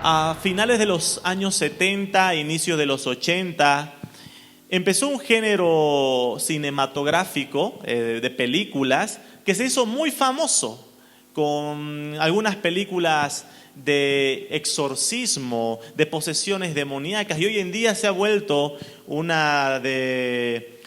A finales de los años 70, inicio de los 80, empezó un género cinematográfico de películas que se hizo muy famoso, con algunas películas de exorcismo, de posesiones demoníacas, y hoy en día se ha vuelto una de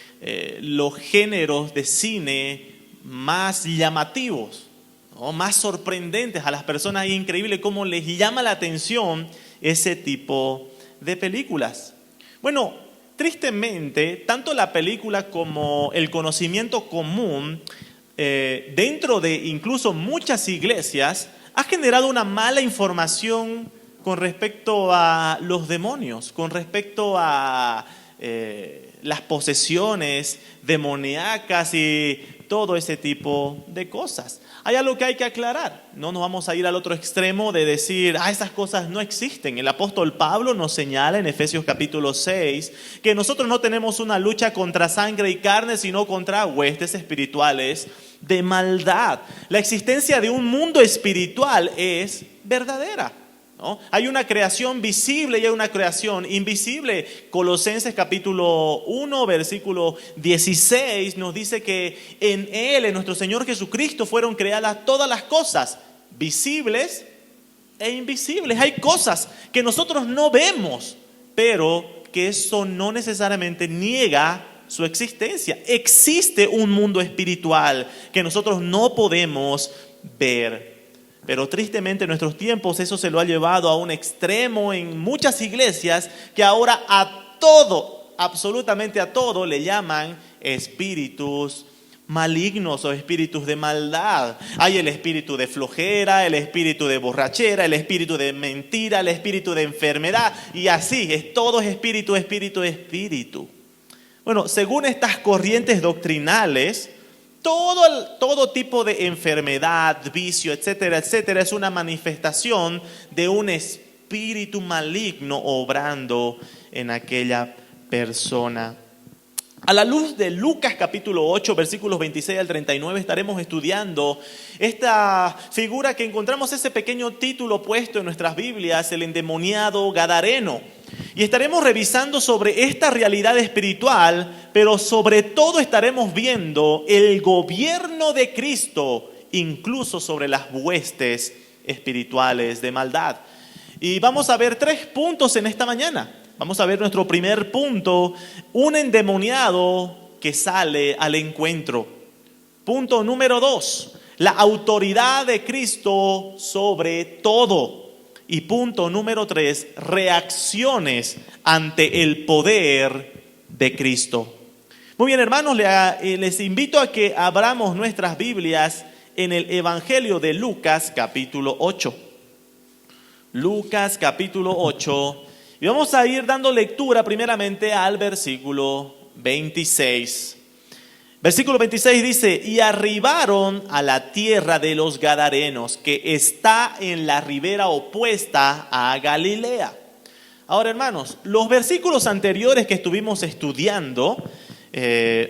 los géneros de cine más llamativos, ¿no? Más sorprendentes a las personas. Es increíble cómo les llama la atención ese tipo de películas. Bueno, tristemente, tanto la película como el conocimiento común dentro de incluso muchas iglesias ha generado una mala información con respecto a los demonios, con respecto a las posesiones demoníacas y todo ese tipo de cosas. Hay algo que hay que aclarar. No nos vamos a ir al otro extremo de decir, esas cosas no existen. El apóstol Pablo nos señala en Efesios capítulo 6 que nosotros no tenemos una lucha contra sangre y carne, sino contra huestes espirituales de maldad. La existencia de un mundo espiritual es verdadera, ¿no? Hay una creación visible y hay una creación invisible. Colosenses capítulo 1, versículo 16 nos dice que en Él, en nuestro Señor Jesucristo, fueron creadas todas las cosas, visibles e invisibles. Hay cosas que nosotros no vemos, pero que eso no necesariamente niega su existencia. Existe un mundo espiritual que nosotros no podemos ver. Pero tristemente en nuestros tiempos eso se lo ha llevado a un extremo en muchas iglesias, que ahora a todo, absolutamente a todo, le llaman espíritus malignos o espíritus de maldad. Hay el espíritu de flojera, el espíritu de borrachera, el espíritu de mentira, el espíritu de enfermedad, y así, todo es espíritu, espíritu, espíritu. Bueno, según estas corrientes doctrinales, todo tipo de enfermedad, vicio, etcétera, etcétera, es una manifestación de un espíritu maligno obrando en aquella persona. A la luz de Lucas capítulo 8, versículos 26 al 39, estaremos estudiando esta figura que encontramos, ese pequeño título puesto en nuestras Biblias, el endemoniado gadareno. Y estaremos revisando sobre esta realidad espiritual, pero sobre todo estaremos viendo el gobierno de Cristo, incluso sobre las huestes espirituales de maldad. Y vamos a ver 3 puntos en esta mañana. Vamos a ver nuestro primer punto, un endemoniado que sale al encuentro. Punto número 2, la autoridad de Cristo sobre todo. Y punto número 3, reacciones ante el poder de Cristo. Muy bien, hermanos, les invito a que abramos nuestras Biblias en el Evangelio de Lucas capítulo 8. Lucas capítulo 8. Y vamos a ir dando lectura primeramente al versículo 26. Versículo 26 dice, y arribaron a la tierra de los Gadarenos, que está en la ribera opuesta a Galilea. Ahora, hermanos, los versículos anteriores que estuvimos estudiando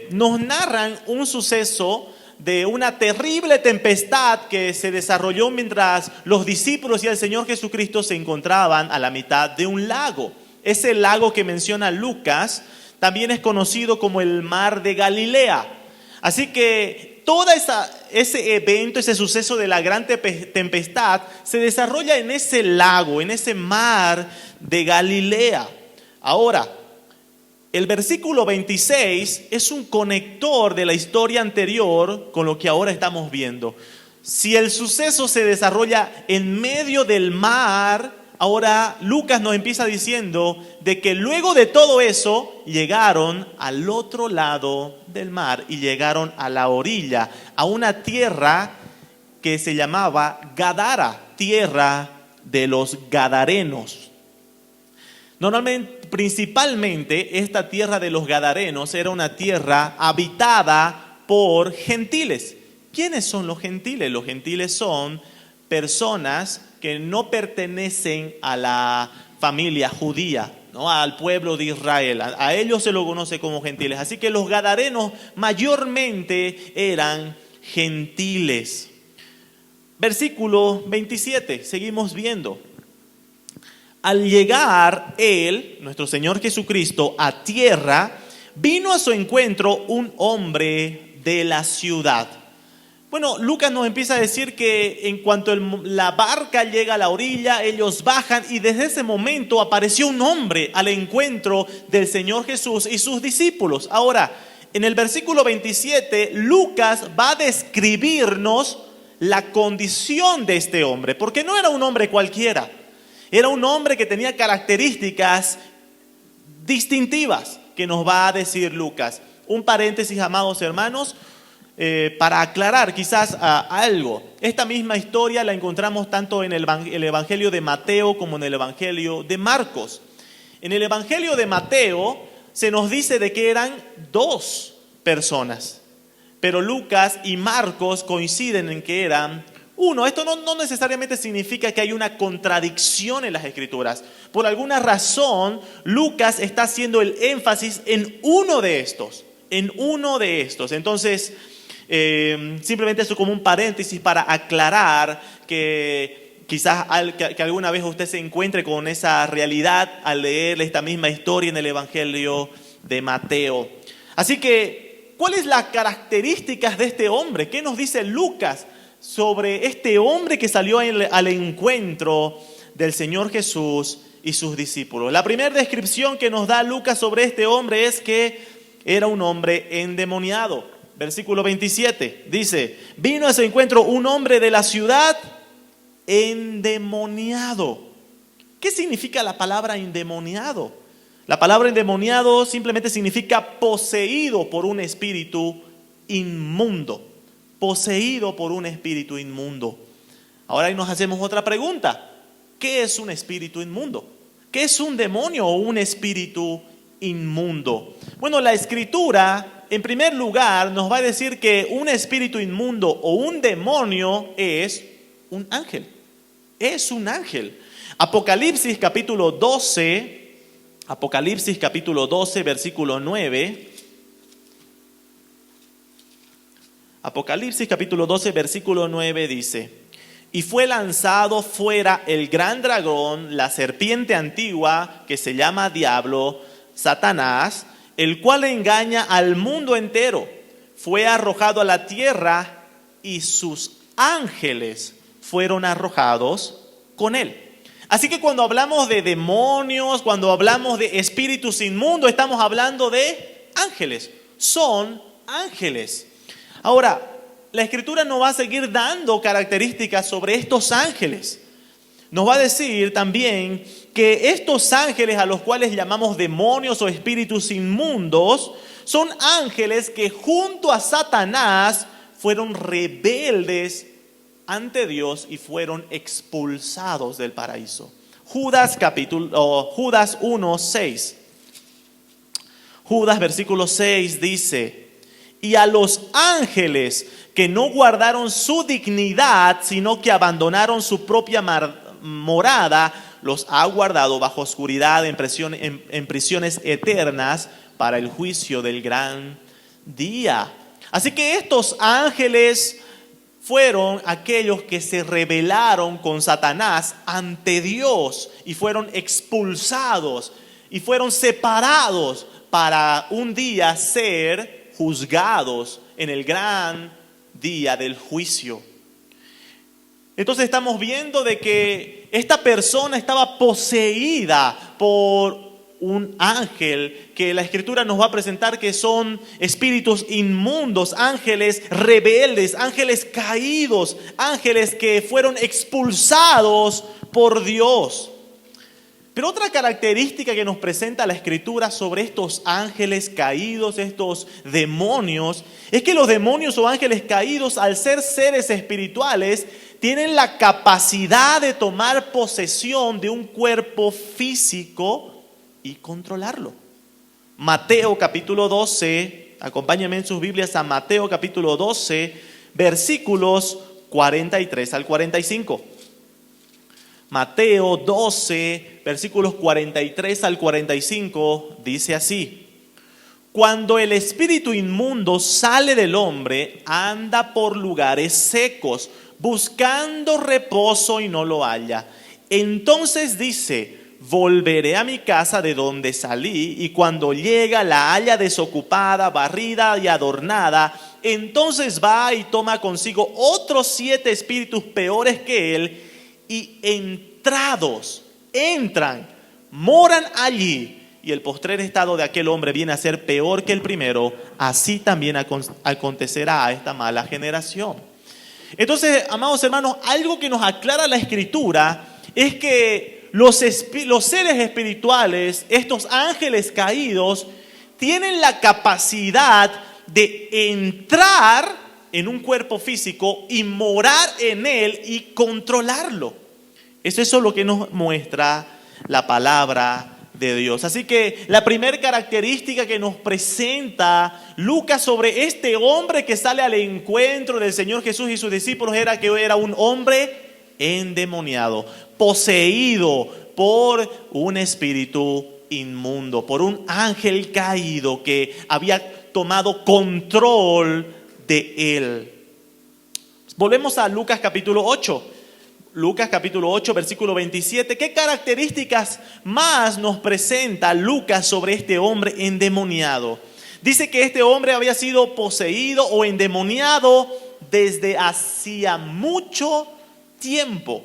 nos narran un suceso de una terrible tempestad que se desarrolló mientras los discípulos y el Señor Jesucristo se encontraban a la mitad de un lago. Ese lago que menciona Lucas también es conocido como el Mar de Galilea. Así que todo ese evento, ese suceso de la gran tempestad se desarrolla en ese lago, en ese mar de Galilea. Ahora, el versículo 26 es un conector de la historia anterior con lo que ahora estamos viendo. Si el suceso se desarrolla en medio del mar, ahora Lucas nos empieza diciendo de que luego de todo eso llegaron al otro lado del mar y llegaron a la orilla, a una tierra que se llamaba Gadara, tierra de los Gadarenos. Principalmente esta tierra de los Gadarenos era una tierra habitada por gentiles. ¿Quiénes son los gentiles? Los gentiles son personas que no pertenecen a la familia judía, ¿no? Al pueblo de Israel. A ellos se lo conoce como gentiles. Así que los Gadarenos mayormente eran gentiles. Versículo 27, seguimos viendo. Al llegar Él, nuestro Señor Jesucristo, a tierra, vino a su encuentro un hombre de la ciudad. Bueno, Lucas nos empieza a decir que en cuanto la barca llega a la orilla, ellos bajan y desde ese momento apareció un hombre al encuentro del Señor Jesús y sus discípulos. Ahora, en el versículo 27, Lucas va a describirnos la condición de este hombre, porque no era un hombre cualquiera, era un hombre que tenía características distintivas que nos va a decir Lucas. Un paréntesis, amados hermanos, para aclarar quizás algo. Esta misma historia la encontramos tanto en el Evangelio de Mateo como en el Evangelio de Marcos. En el Evangelio de Mateo se nos dice de que eran dos personas, pero Lucas y Marcos coinciden en que eran uno. Esto no necesariamente significa que hay una contradicción en las Escrituras. Por alguna razón, Lucas está haciendo el énfasis en uno de estos. Entonces, simplemente eso como un paréntesis para aclarar que quizás que alguna vez usted se encuentre con esa realidad al leer esta misma historia en el Evangelio de Mateo. Así que, ¿cuáles las características de este hombre? ¿Qué nos dice Lucas sobre este hombre que salió al encuentro del Señor Jesús y sus discípulos? La primera descripción que nos da Lucas sobre este hombre es que era un hombre endemoniado. Versículo 27 dice: vino a su encuentro un hombre de la ciudad endemoniado. ¿Qué significa la palabra endemoniado? La palabra endemoniado simplemente significa poseído por un espíritu inmundo. Poseído por un espíritu inmundo. Ahora nos hacemos otra pregunta. ¿Qué es un espíritu inmundo? ¿Qué es un demonio o un espíritu inmundo? Bueno, la Escritura, en primer lugar, nos va a decir que un espíritu inmundo o un demonio es un ángel. Es un ángel. Apocalipsis capítulo 12, versículo 9. Apocalipsis capítulo 12, versículo 9 dice: y fue lanzado fuera el gran dragón, la serpiente antigua, que se llama Diablo, Satanás, el cual engaña al mundo entero. Fue arrojado a la tierra y sus ángeles fueron arrojados con él. Así que cuando hablamos de demonios, cuando hablamos de espíritus inmundos, estamos hablando de ángeles. Son ángeles. Ahora, la Escritura nos va a seguir dando características sobre estos ángeles. Nos va a decir también que estos ángeles, a los cuales llamamos demonios o espíritus inmundos, son ángeles que junto a Satanás fueron rebeldes ante Dios y fueron expulsados del paraíso. Judas 1:6. Judas versículo 6 dice: y a los ángeles que no guardaron su dignidad, sino que abandonaron su propia morada, los ha guardado bajo oscuridad en prisiones eternas para el juicio del gran día. Así que estos ángeles fueron aquellos que se rebelaron con Satanás ante Dios y fueron expulsados y fueron separados para un día ser juzgados en el gran día del juicio. Entonces estamos viendo de que esta persona estaba poseída por un ángel que la Escritura nos va a presentar que son espíritus inmundos, ángeles rebeldes, ángeles caídos, ángeles que fueron expulsados por Dios. Pero otra característica que nos presenta la Escritura sobre estos ángeles caídos, estos demonios, es que los demonios o ángeles caídos, al ser seres espirituales, tienen la capacidad de tomar posesión de un cuerpo físico y controlarlo. Mateo capítulo 12, acompáñenme en sus Biblias a Mateo capítulo 12, versículos 43 al 45. Mateo 12, versículos 43 al 45, dice así: cuando el espíritu inmundo sale del hombre, anda por lugares secos, buscando reposo y no lo halla. Entonces dice: volveré a mi casa de donde salí, y cuando llega la halla desocupada, barrida y adornada, entonces va y toma consigo otros 7 espíritus peores que él, y entran, moran allí, y el postrer estado de aquel hombre viene a ser peor que el primero. Así también acontecerá a esta mala generación. Entonces, amados hermanos, algo que nos aclara la Escritura es que los seres espirituales, estos ángeles caídos, tienen la capacidad de entrar en un cuerpo físico y morar en él y controlarlo. Eso es lo que nos muestra la palabra de Dios. Así que la primera característica que nos presenta Lucas sobre este hombre que sale al encuentro del Señor Jesús y sus discípulos era que era un hombre endemoniado, poseído por un espíritu inmundo, por un ángel caído que había tomado control de él. Volvemos a Lucas capítulo 8. Lucas capítulo 8, versículo 27. ¿Qué características más nos presenta Lucas sobre este hombre endemoniado? Dice que este hombre había sido poseído o endemoniado desde hacía mucho tiempo.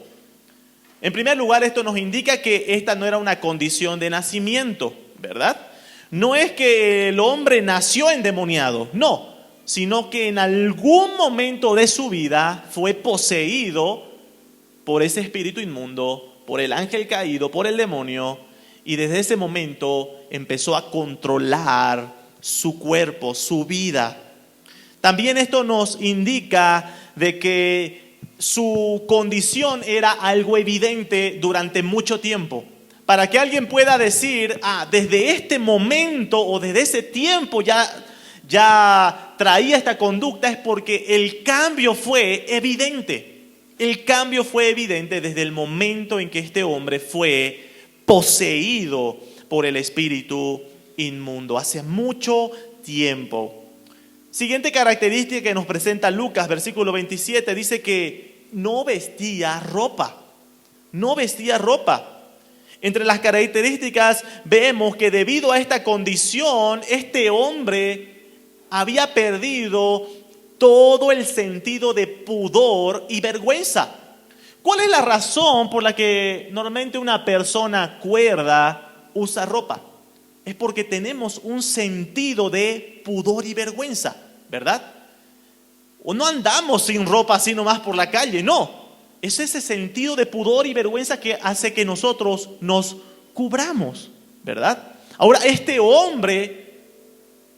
En primer lugar, esto nos indica que esta no era una condición de nacimiento, ¿verdad? No es que el hombre nació endemoniado, no, sino que en algún momento de su vida fue poseído por ese espíritu inmundo, por el ángel caído, por el demonio, y desde ese momento empezó a controlar su cuerpo, su vida. También esto nos indica de que su condición era algo evidente durante mucho tiempo. Para que alguien pueda decir, desde este momento o desde ese tiempo ya traía esta conducta, es porque el cambio fue evidente. El cambio fue evidente desde el momento en que este hombre fue poseído por el espíritu inmundo, hace mucho tiempo. Siguiente característica que nos presenta Lucas, versículo 27, dice que no vestía ropa. No vestía ropa. Entre las características vemos que debido a esta condición, este hombre había perdido todo el sentido de pudor y vergüenza. ¿Cuál es la razón por la que normalmente una persona cuerda usa ropa? Es porque tenemos un sentido de pudor y vergüenza, ¿verdad? O no andamos sin ropa así nomás por la calle, no. Es ese sentido de pudor y vergüenza que hace que nosotros nos cubramos, ¿verdad? Ahora, este hombre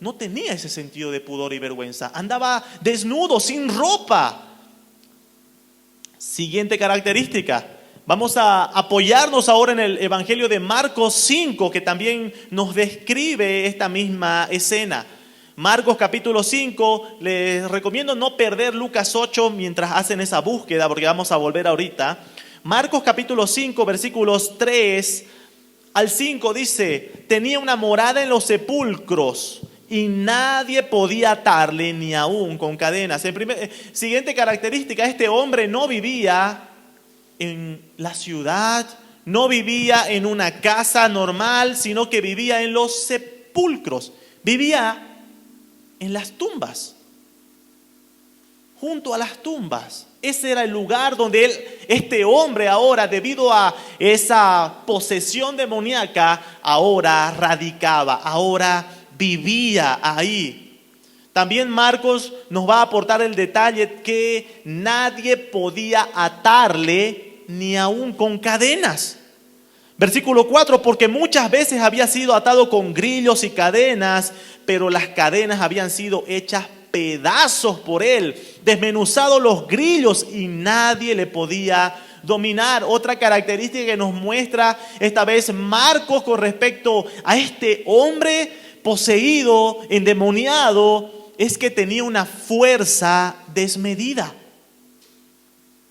no tenía ese sentido de pudor y vergüenza. Andaba desnudo, sin ropa. Siguiente característica. Vamos a apoyarnos ahora en el Evangelio de Marcos 5, que también nos describe esta misma escena. Marcos capítulo 5, les recomiendo no perder Lucas 8 mientras hacen esa búsqueda, porque vamos a volver ahorita. Marcos capítulo 5, versículos 3 al 5 dice: tenía una morada en los sepulcros, y nadie podía atarle ni aún con cadenas. Siguiente característica, este hombre no vivía en la ciudad, no vivía en una casa normal, sino que vivía en los sepulcros, vivía en las tumbas, junto a las tumbas. Ese era el lugar donde este hombre ahora, debido a esa posesión demoníaca, ahora radicaba, ahora vivía ahí. También Marcos nos va a aportar el detalle que nadie podía atarle ni aún con cadenas. Versículo 4, porque muchas veces había sido atado con grillos y cadenas, pero las cadenas habían sido hechas pedazos por él, desmenuzados los grillos y nadie le podía dominar. Otra característica que nos muestra esta vez Marcos con respecto a este hombre poseído, endemoniado, es que tenía una fuerza desmedida.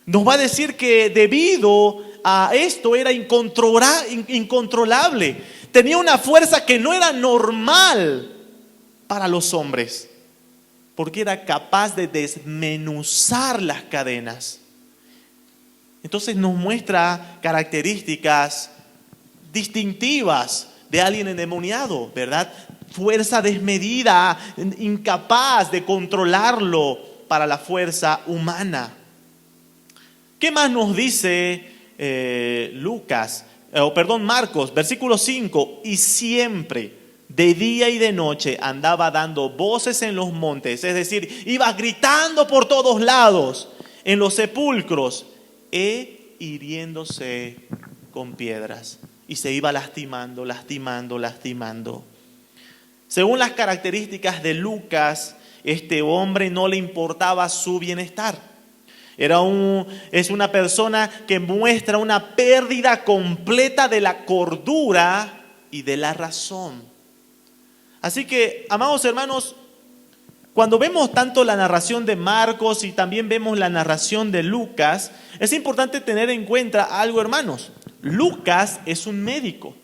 Nos va a decir que debido a esto era incontrolable. Tenía una fuerza que no era normal para los hombres, porque era capaz de desmenuzar las cadenas. Entonces nos muestra características distintivas de alguien endemoniado, ¿verdad? Fuerza desmedida, incapaz de controlarlo para la fuerza humana. ¿Qué más nos dice Marcos, versículo 5? Y siempre, de día y de noche, andaba dando voces en los montes, es decir, iba gritando por todos lados, en los sepulcros, e hiriéndose con piedras. Y se iba lastimando. Según las características de Lucas, este hombre no le importaba su bienestar. Es una persona que muestra una pérdida completa de la cordura y de la razón. Así que, amados hermanos, cuando vemos tanto la narración de Marcos y también vemos la narración de Lucas, es importante tener en cuenta algo, hermanos. Lucas es un médico.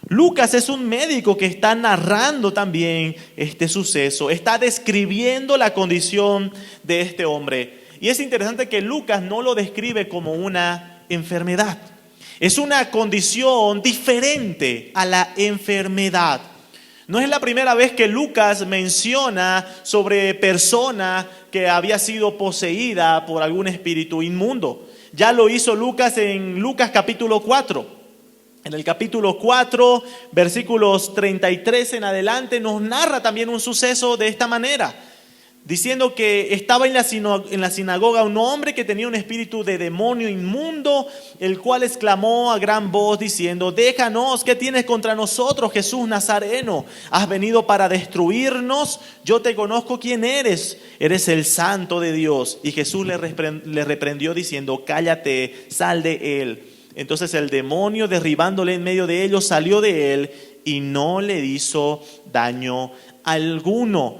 Lucas es un médico que está narrando también este suceso, está describiendo la condición de este hombre. Y es interesante que Lucas no lo describe como una enfermedad. Es una condición diferente a la enfermedad. No es la primera vez que Lucas menciona sobre persona que había sido poseída por algún espíritu inmundo. Ya lo hizo Lucas en Lucas capítulo 4. En el capítulo 4, versículos 33 en adelante, nos narra también un suceso de esta manera, diciendo que estaba en la sinagoga un hombre que tenía un espíritu de demonio inmundo, el cual exclamó a gran voz diciendo: déjanos, ¿qué tienes contra nosotros, Jesús Nazareno? ¿Has venido para destruirnos? Yo te conozco quién eres el Santo de Dios. Y Jesús le reprendió diciendo: cállate, sal de él. Entonces el demonio, derribándole en medio de ellos, salió de él y no le hizo daño alguno.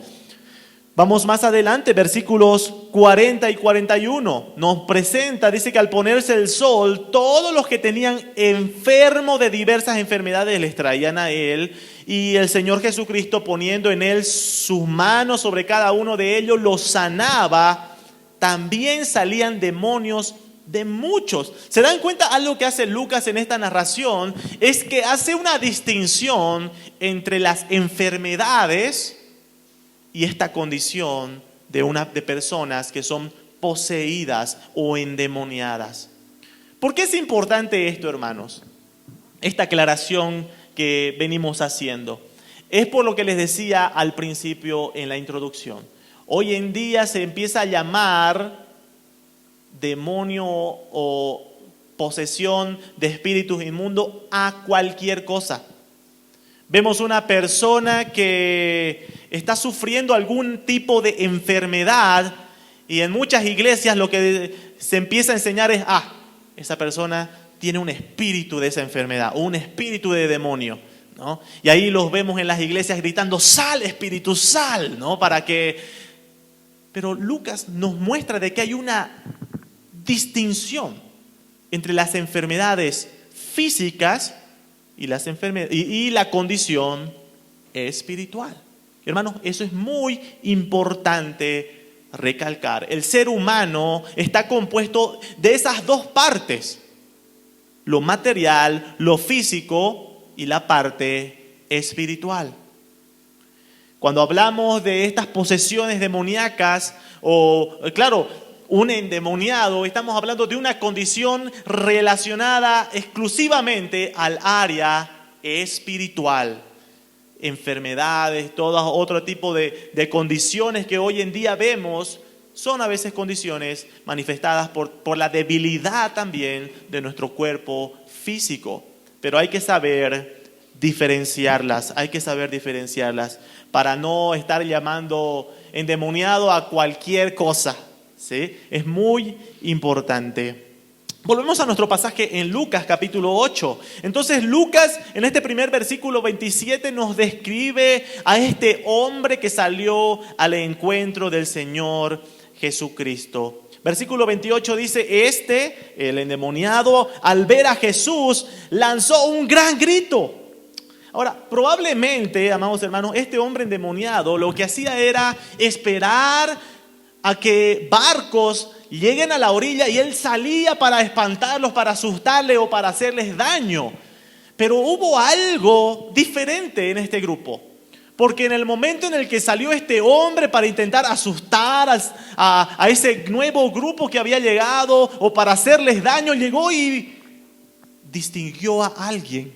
Vamos más adelante, versículos 40 y 41. Nos presenta, dice que al ponerse el sol, todos los que tenían enfermo de diversas enfermedades les traían a él. Y el Señor Jesucristo, poniendo en él sus manos sobre cada uno de ellos, los sanaba. También salían demonios de muchos. ¿Se dan cuenta? Algo que hace Lucas en esta narración es que hace una distinción entre las enfermedades y esta condición de personas que son poseídas o endemoniadas. ¿Por qué es importante esto, hermanos? Esta aclaración que venimos haciendo. Es por lo que les decía al principio en la introducción. Hoy en día se empieza a llamar demonio o posesión de espíritus inmundos a cualquier cosa. Vemos una persona que está sufriendo algún tipo de enfermedad y en muchas iglesias lo que se empieza a enseñar es: esa persona tiene un espíritu de esa enfermedad o un espíritu de demonio, ¿no? Y ahí los vemos en las iglesias gritando: sal, espíritu, sal, ¿no? Pero Lucas nos muestra de que hay una distinción entre las enfermedades físicas y la condición espiritual. Hermanos, eso es muy importante recalcar. El ser humano está compuesto de esas dos partes: lo material, lo físico y la parte espiritual. Cuando hablamos de estas posesiones demoníacas un endemoniado, estamos hablando de una condición relacionada exclusivamente al área espiritual. Enfermedades, todo otro tipo de condiciones que hoy en día vemos son a veces condiciones manifestadas por la debilidad también de nuestro cuerpo físico. Pero hay que saber diferenciarlas, para no estar llamando endemoniado a cualquier cosa. ¿Sí? Es muy importante. Volvemos a nuestro pasaje en Lucas capítulo 8. Entonces Lucas en este primer versículo 27 nos describe a este hombre que salió al encuentro del Señor Jesucristo. Versículo 28 dice: el endemoniado, al ver a Jesús, lanzó un gran grito. Ahora, probablemente, amados hermanos, este hombre endemoniado lo que hacía era esperar a que barcos lleguen a la orilla y él salía para espantarlos, para asustarles o para hacerles daño. Pero hubo algo diferente en este grupo. Porque en el momento en el que salió este hombre para intentar asustar a ese nuevo grupo que había llegado o para hacerles daño, llegó y distinguió a alguien.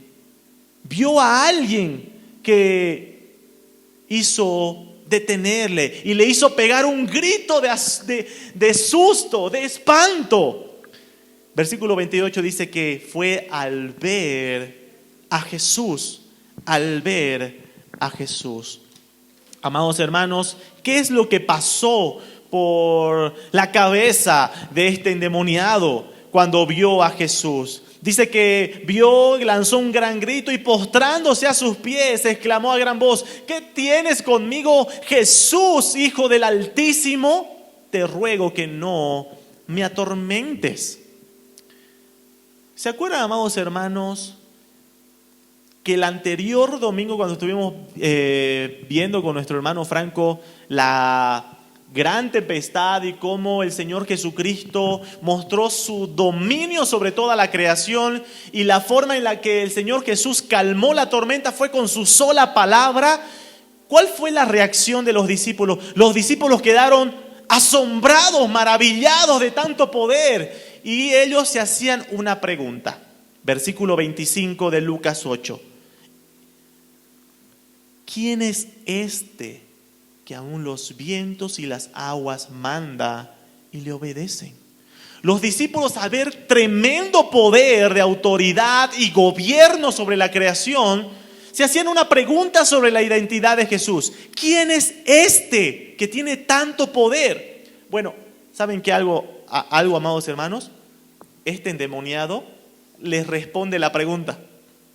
Vio a alguien que hizo detenerle y le hizo pegar un grito de susto, de espanto. Versículo 28 dice que fue al ver a Jesús, Amados hermanos, ¿qué es lo que pasó por la cabeza de este endemoniado cuando vio a Jesús? Dice que vio, lanzó un gran grito y postrándose a sus pies, exclamó a gran voz: ¿qué tienes conmigo, Jesús, Hijo del Altísimo? Te ruego que no me atormentes. ¿Se acuerdan, amados hermanos, que el anterior domingo, cuando estuvimos viendo con nuestro hermano Franco la gran tempestad y cómo el Señor Jesucristo mostró su dominio sobre toda la creación, y la forma en la que el Señor Jesús calmó la tormenta fue con su sola palabra? ¿Cuál fue la reacción de los discípulos? Los discípulos quedaron asombrados, maravillados de tanto poder, y ellos se hacían una pregunta. Versículo 25 de Lucas 8. ¿Quién es este que aún los vientos y las aguas manda y le obedecen? Los discípulos, al ver tremendo poder de autoridad y gobierno sobre la creación, se hacían una pregunta sobre la identidad de Jesús. ¿Quién es este que tiene tanto poder? Bueno, ¿saben qué algo, amados hermanos? Este endemoniado les responde la pregunta,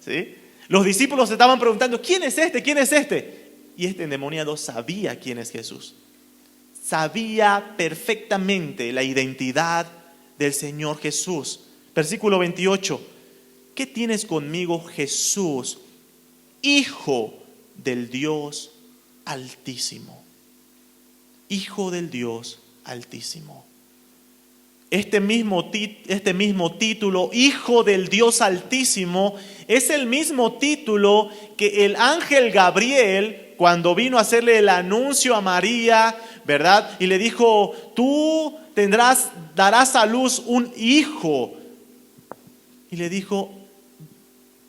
¿sí? Los discípulos se estaban preguntando: ¿quién es este? ¿Quién es este? Y este endemoniado sabía quién es Jesús. Sabía perfectamente la identidad del Señor Jesús. Versículo 28. ¿Qué tienes conmigo, Jesús, Hijo del Dios Altísimo? Hijo del Dios Altísimo. Este mismo título, Hijo del Dios Altísimo, es el mismo título que el ángel Gabriel, cuando vino a hacerle el anuncio a María, ¿verdad? Y le dijo: tú darás a luz un hijo. Y le dijo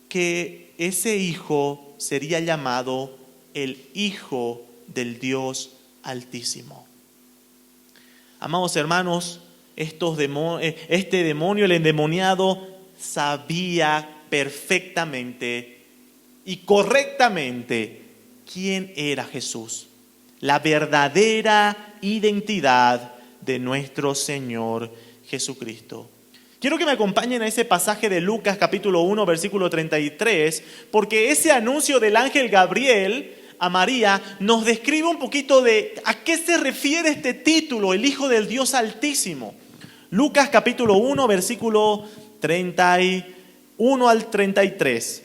que ese hijo sería llamado el Hijo del Dios Altísimo. Amados hermanos, este demonio, el endemoniado, sabía perfectamente y correctamente quién era Jesús, la verdadera identidad de nuestro Señor Jesucristo. Quiero que me acompañen a ese pasaje de Lucas capítulo 1, versículo 33, porque ese anuncio del ángel Gabriel a María nos describe un poquito de a qué se refiere este título, el Hijo del Dios Altísimo. Lucas capítulo 1, versículo 31 al 33.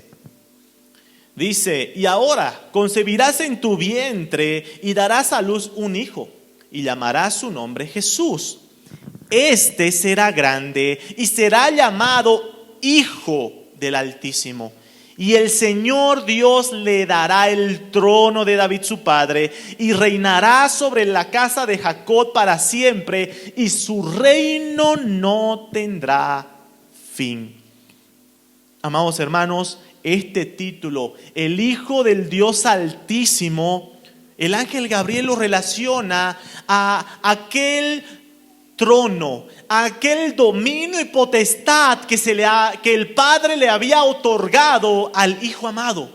Dice: y ahora concebirás en tu vientre y darás a luz un hijo, y llamarás su nombre Jesús. Este será grande y será llamado Hijo del Altísimo. Y el Señor Dios le dará el trono de David su padre, y reinará sobre la casa de Jacob para siempre, y su reino no tendrá fin. Amados hermanos, este título, el Hijo del Dios Altísimo, el ángel Gabriel lo relaciona a aquel trono, a aquel dominio y potestad que el Padre le había otorgado al Hijo amado,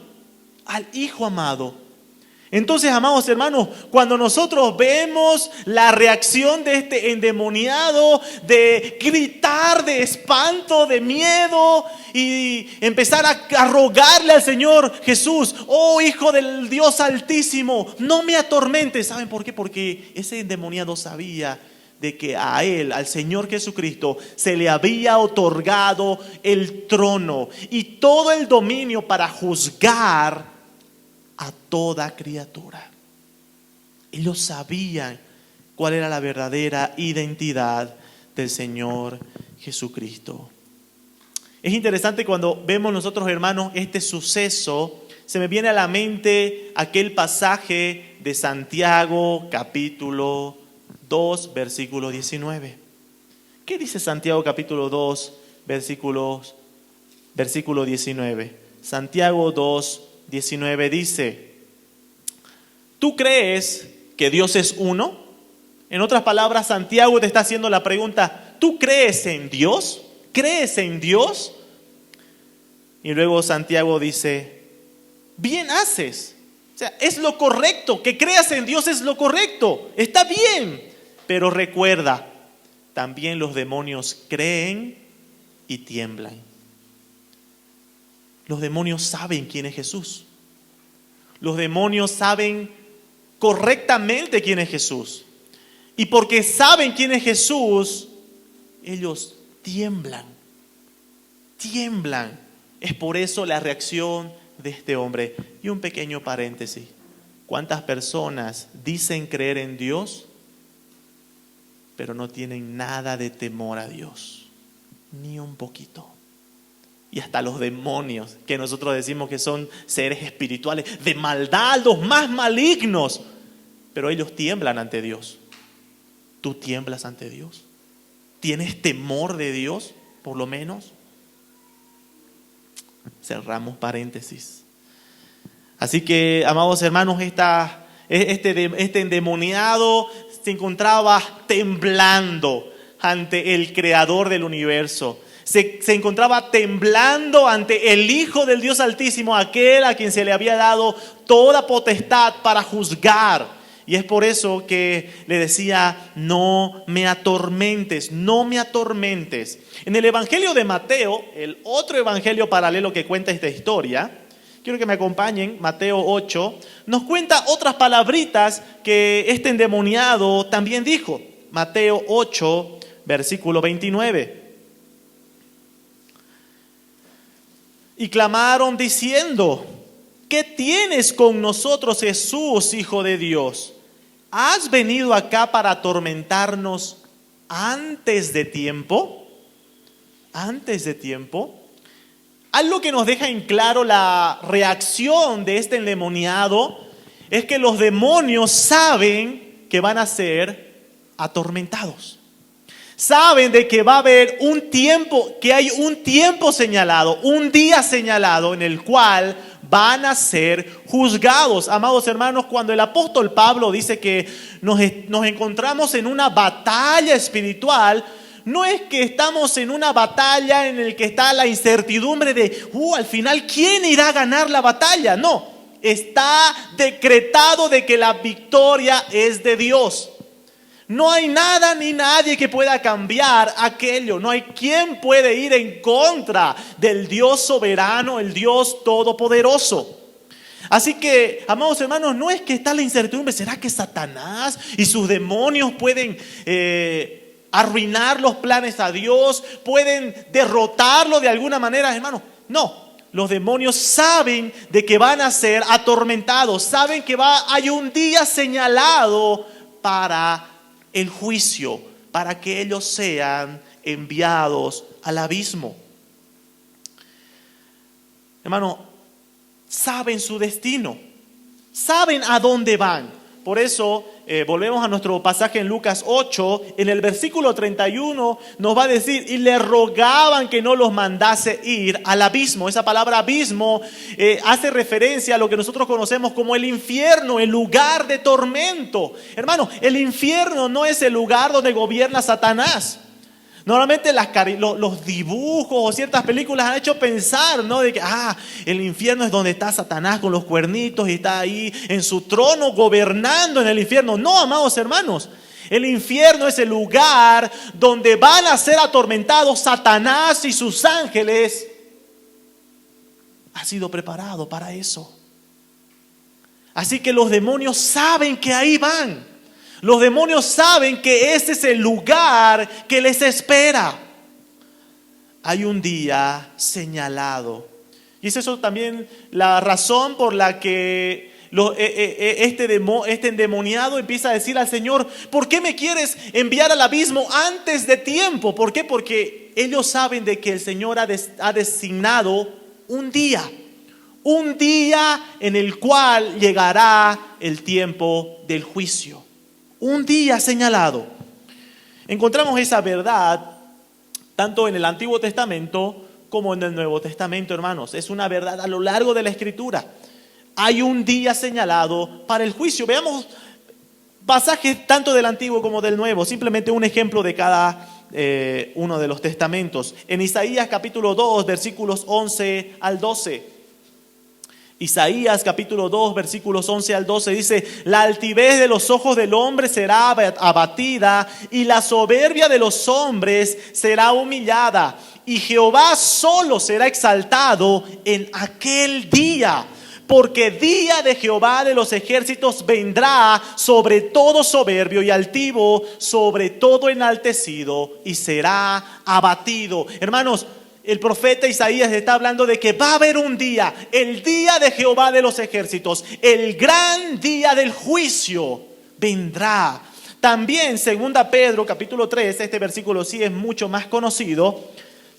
Entonces, amados hermanos, cuando nosotros vemos la reacción de este endemoniado, de gritar de espanto, de miedo, y empezar a rogarle al Señor Jesús: oh Hijo del Dios Altísimo, no me atormentes. ¿Saben por qué? Porque ese endemoniado sabía de que a él, al Señor Jesucristo, se le había otorgado el trono y todo el dominio para juzgar a toda criatura. Ellos sabían cuál era la verdadera identidad del Señor Jesucristo. Es interesante cuando vemos nosotros, hermanos, este suceso, se me viene a la mente aquel pasaje de Santiago, capítulo 2, versículo 19. ¿Qué dice Santiago, capítulo 2, versículo 19? Santiago 2, 19 dice: ¿tú crees que Dios es uno? En otras palabras, Santiago te está haciendo la pregunta: ¿tú crees en Dios? ¿Crees en Dios? Y luego Santiago dice: bien haces. O sea, es lo correcto, que creas en Dios es lo correcto, está bien. Pero recuerda, también los demonios creen y tiemblan. Los demonios saben quién es Jesús. Los demonios saben correctamente quién es Jesús. Y porque saben quién es Jesús, ellos tiemblan. Tiemblan. Es por eso la reacción de este hombre. Y un pequeño paréntesis: ¿cuántas personas dicen creer en Dios, pero no tienen nada de temor a Dios? Ni un poquito. Y hasta los demonios, que nosotros decimos que son seres espirituales de maldad, los más malignos, pero ellos tiemblan ante Dios. ¿Tú tiemblas ante Dios? ¿Tienes temor de Dios, por lo menos? Cerramos paréntesis. Así que, amados hermanos, este endemoniado se encontraba temblando ante el Creador del universo. Se encontraba temblando ante el Hijo del Dios Altísimo, aquel a quien se le había dado toda potestad para juzgar. Y es por eso que le decía: no me atormentes, no me atormentes. En el Evangelio de Mateo, el otro evangelio paralelo que cuenta esta historia, quiero que me acompañen, Mateo 8, nos cuenta otras palabritas que este endemoniado también dijo. Mateo 8, versículo 29. Y clamaron diciendo: ¿qué tienes con nosotros, Jesús, Hijo de Dios? ¿Has venido acá para atormentarnos antes de tiempo? ¿Antes de tiempo? Algo que nos deja en claro la reacción de este endemoniado es que los demonios saben que van a ser atormentados. Saben de que va a haber un tiempo, que hay un tiempo señalado, un día señalado en el cual van a ser juzgados. Amados hermanos, cuando el apóstol Pablo dice que nos encontramos en una batalla espiritual, no es que estamos en una batalla en la que está la incertidumbre de al final ¿quién irá a ganar la batalla? No, está decretado de que la victoria es de Dios. No hay nada ni nadie que pueda cambiar aquello. No hay quien puede ir en contra del Dios soberano, el Dios todopoderoso. Así que, amados hermanos, no es que está la incertidumbre. ¿Será que Satanás y sus demonios pueden arruinar los planes a Dios? ¿Pueden derrotarlo de alguna manera, hermanos? No. Los demonios saben de que van a ser atormentados. Saben que hay un día señalado para el juicio, para que ellos sean enviados al abismo. Hermano, saben su destino, saben a dónde van. Por eso volvemos a nuestro pasaje en Lucas 8, en el versículo 31 nos va a decir: y le rogaban que no los mandase ir al abismo. Esa palabra abismo hace referencia a lo que nosotros conocemos como el infierno, el lugar de tormento. Hermano, el infierno no es el lugar donde gobierna Satanás. Normalmente los dibujos o ciertas películas han hecho pensar, ¿no? De que el infierno es donde está Satanás con los cuernitos y está ahí en su trono gobernando en el infierno. No, amados hermanos, el infierno es el lugar donde van a ser atormentados Satanás y sus ángeles. Ha sido preparado para eso. Así que los demonios saben que ahí van. Los demonios saben que ese es el lugar que les espera. Hay un día señalado. Y es eso también la razón por la que Este endemoniado empieza a decir al Señor: ¿por qué me quieres enviar al abismo antes de tiempo? ¿Por qué? Porque ellos saben de que el Señor ha designado un día en el cual llegará el tiempo del juicio. Un día señalado. Encontramos esa verdad tanto en el Antiguo Testamento como en el Nuevo Testamento, hermanos. Es una verdad a lo largo de la Escritura. Hay un día señalado para el juicio. Veamos pasajes tanto del Antiguo como del Nuevo. Simplemente un ejemplo de cada uno de los testamentos. En Isaías capítulo 2, versículos 11 al 12. Isaías capítulo 2, versículos 11 al 12 dice: la altivez de los ojos del hombre será abatida, y la soberbia de los hombres será humillada, y Jehová solo será exaltado en aquel día. Porque día de Jehová de los ejércitos vendrá sobre todo soberbio y altivo, sobre todo enaltecido, y será abatido. Hermanos, el profeta Isaías está hablando de que va a haber un día, el día de Jehová de los ejércitos, el gran día del juicio vendrá. También 2 Pedro capítulo 3, este versículo sí es mucho más conocido.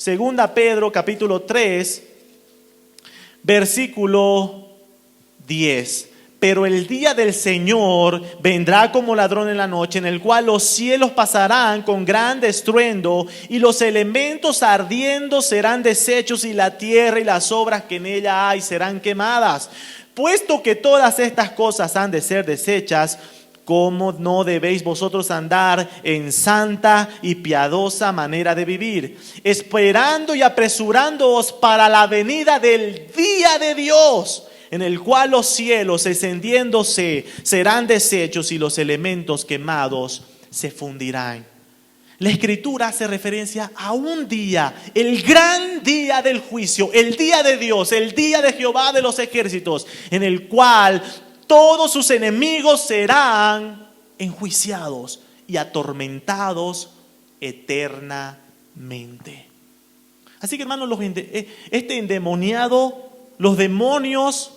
2 Pedro capítulo 3, versículo 10. Pero el día del Señor vendrá como ladrón en la noche, en el cual los cielos pasarán con gran estruendo, y los elementos ardiendo serán deshechos, y la tierra y las obras que en ella hay serán quemadas. Puesto que todas estas cosas han de ser deshechas, ¿cómo no debéis vosotros andar en santa y piadosa manera de vivir, esperando y apresurándoos para la venida del día de Dios, en el cual los cielos encendiéndose serán deshechos y los elementos quemados se fundirán? La Escritura hace referencia a un día, el gran día del juicio, el día de Dios, el día de Jehová de los ejércitos, en el cual todos sus enemigos serán enjuiciados y atormentados eternamente. Así que, hermanos, este endemoniado, los demonios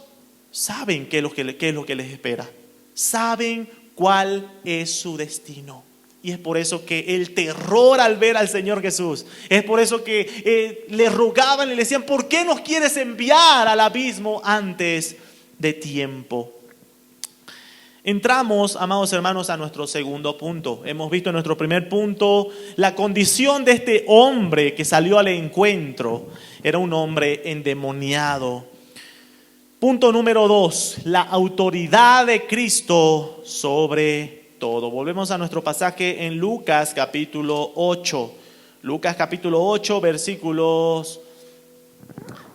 saben qué es lo que les espera. Saben cuál es su destino. Y es por eso que el terror al ver al Señor Jesús, es por eso que le rogaban y le decían: ¿por qué nos quieres enviar al abismo antes de tiempo? Entramos, amados hermanos, a nuestro segundo punto. Hemos visto en nuestro primer punto la condición de este hombre que salió al encuentro. Era un hombre endemoniado. Punto número 2, la autoridad de Cristo sobre todo. Volvemos a nuestro pasaje en Lucas capítulo 8. Lucas capítulo 8, versículos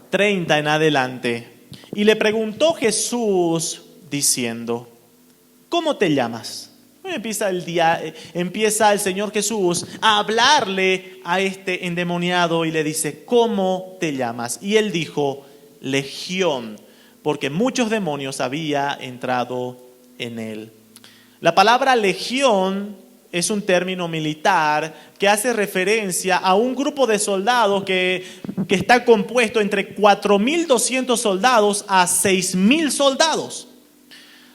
30 en adelante. Y le preguntó Jesús diciendo: ¿cómo te llamas? Empieza el Señor Jesús a hablarle a este endemoniado y le dice: ¿cómo te llamas? Y él dijo: Legión, porque muchos demonios había entrado en él. La palabra legión es un término militar que hace referencia a un grupo de soldados que está compuesto entre 4.200 soldados a 6.000 soldados.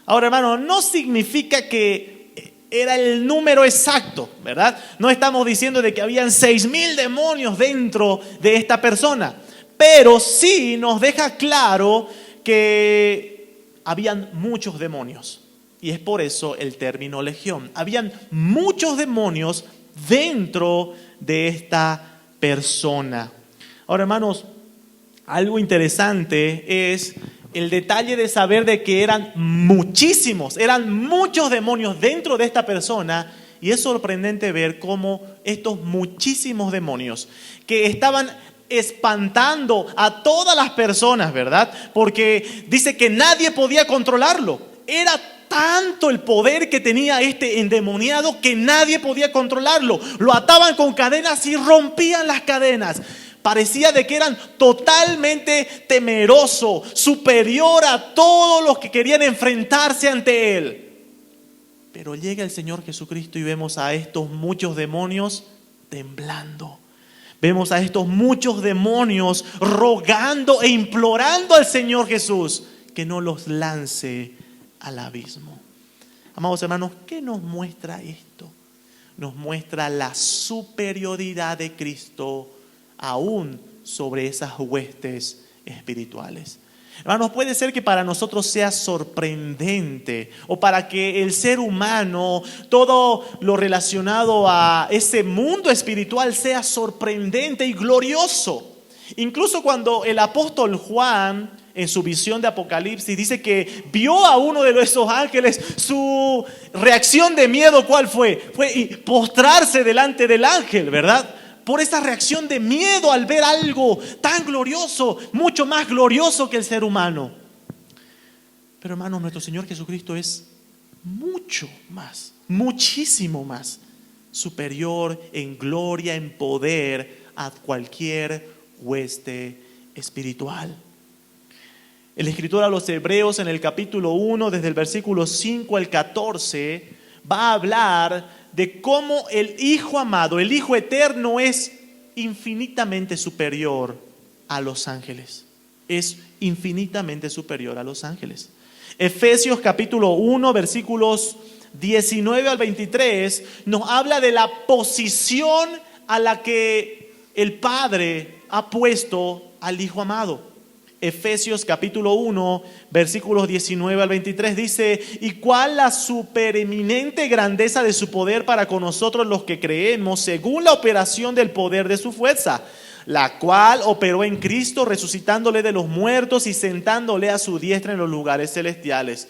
Ahora, hermano, no significa que era el número exacto, ¿verdad? No estamos diciendo de que habían 6.000 demonios dentro de esta persona, pero sí nos deja claro que habían muchos demonios. Y es por eso el término legión. Habían muchos demonios dentro de esta persona. Ahora, hermanos, algo interesante es el detalle de saber de que eran muchos demonios dentro de esta persona. Y es sorprendente ver cómo estos muchísimos demonios que estaban espantando a todas las personas, ¿verdad? Porque dice que nadie podía controlarlo. Era tanto el poder que tenía este endemoniado que nadie podía controlarlo. Lo ataban con cadenas y rompían las cadenas. Parecía de que eran totalmente temeroso, superior a todos los que querían enfrentarse ante él. Pero llega el Señor Jesucristo y vemos a estos muchos demonios temblando. Vemos a estos muchos demonios rogando e implorando al Señor Jesús que no los lance al abismo. Amados hermanos, ¿qué nos muestra esto? Nos muestra la superioridad de Cristo aún sobre esas huestes espirituales. Hermanos, puede ser que para nosotros sea sorprendente o para que el ser humano, todo lo relacionado a ese mundo espiritual sea sorprendente y glorioso. Incluso cuando el apóstol Juan, en su visión de Apocalipsis, dice que vio a uno de esos ángeles, su reacción de miedo, ¿cuál fue? Fue postrarse delante del ángel, ¿verdad? Por esa reacción de miedo al ver algo tan glorioso, mucho más glorioso que el ser humano. Pero hermanos, nuestro Señor Jesucristo es mucho más, muchísimo más superior en gloria, en poder a cualquier hueste espiritual. El escritor a los Hebreos en el capítulo 1, desde el versículo 5 al 14, va a hablar de cómo el Hijo amado, el Hijo eterno, es infinitamente superior a los ángeles. Es infinitamente superior a los ángeles. Efesios capítulo 1, versículos 19 al 23, nos habla de la posición a la que el Padre ha puesto al Hijo amado. Efesios capítulo 1, versículos 19 al 23 dice: ¿y cuál la supereminente grandeza de su poder para con nosotros los que creemos, según la operación del poder de su fuerza, la cual operó en Cristo, resucitándole de los muertos y sentándole a su diestra en los lugares celestiales?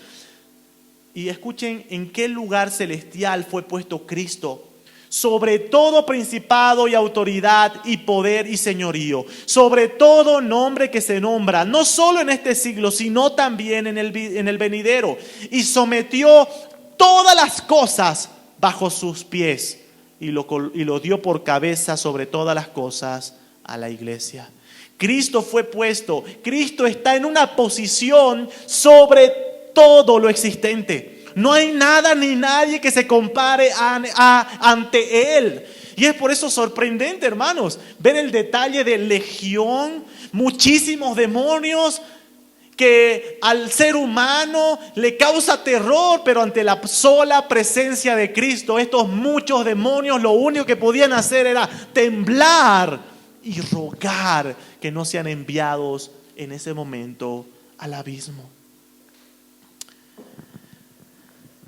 Y escuchen en qué lugar celestial fue puesto Cristo: sobre todo principado y autoridad y poder y señorío, sobre todo nombre que se nombra, no solo en este siglo, sino también en el venidero. Y sometió todas las cosas bajo sus pies y lo dio por cabeza sobre todas las cosas a la iglesia. Cristo fue puesto, Cristo está en una posición sobre todo lo existente. No hay nada ni nadie que se compare ante Él. Y es por eso sorprendente, hermanos, ver el detalle de legión, muchísimos demonios que al ser humano le causa terror, pero ante la sola presencia de Cristo, estos muchos demonios lo único que podían hacer era temblar y rogar que no sean enviados en ese momento al abismo.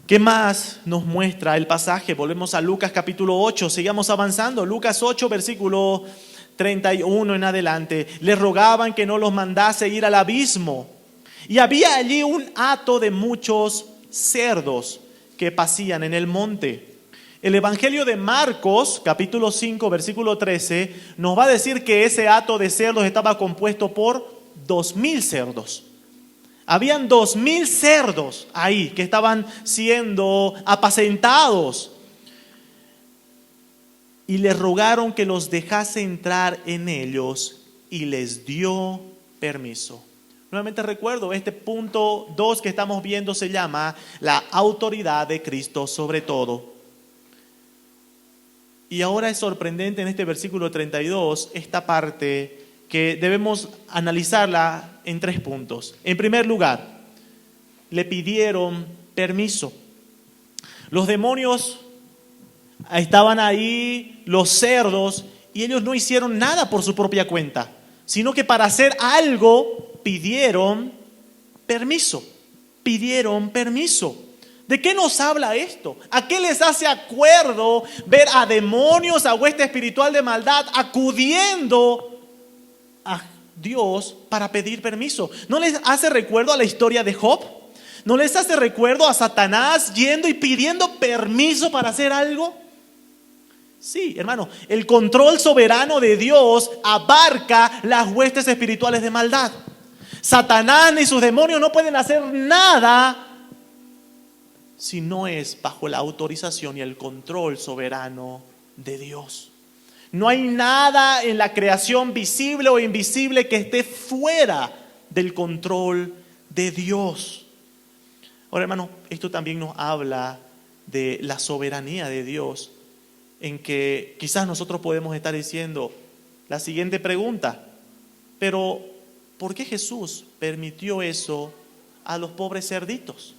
¿Qué más nos muestra el pasaje? Volvemos a Lucas capítulo 8, sigamos avanzando. Lucas 8, versículo 31 en adelante. Le rogaban que no los mandase ir al abismo. Y había allí un hato de muchos cerdos que pacían en el monte. El Evangelio de Marcos, capítulo 5, versículo 13, nos va a decir que ese hato de cerdos estaba compuesto por 2,000 cerdos. Habían 2,000 cerdos ahí que estaban siendo apacentados. Y le rogaron que los dejase entrar en ellos y les dio permiso. Nuevamente recuerdo, este punto 2 que estamos viendo se llama la autoridad de Cristo sobre todo. Y ahora es sorprendente en este versículo 32, esta parte que debemos analizarla en 3 puntos. En primer lugar, le pidieron permiso. Los demonios estaban ahí, los cerdos, y ellos no hicieron nada por su propia cuenta, sino que para hacer algo pidieron permiso. Pidieron permiso. ¿De qué nos habla esto? ¿A qué les hace acuerdo ver a demonios, a hueste espiritual de maldad acudiendo a Dios para pedir permiso? ¿No les hace recuerdo a la historia de Job? ¿No les hace recuerdo a Satanás yendo y pidiendo permiso para hacer algo? Sí, hermano, el control soberano de Dios abarca las huestes espirituales de maldad. Satanás ni sus demonios no pueden hacer nada si no es bajo la autorización y el control soberano de Dios. No hay nada en la creación visible o invisible que esté fuera del control de Dios. Ahora, hermano, esto también nos habla de la soberanía de Dios, en que quizás nosotros podemos estar diciendo la siguiente pregunta: pero ¿por qué Jesús permitió eso a los pobres cerditos?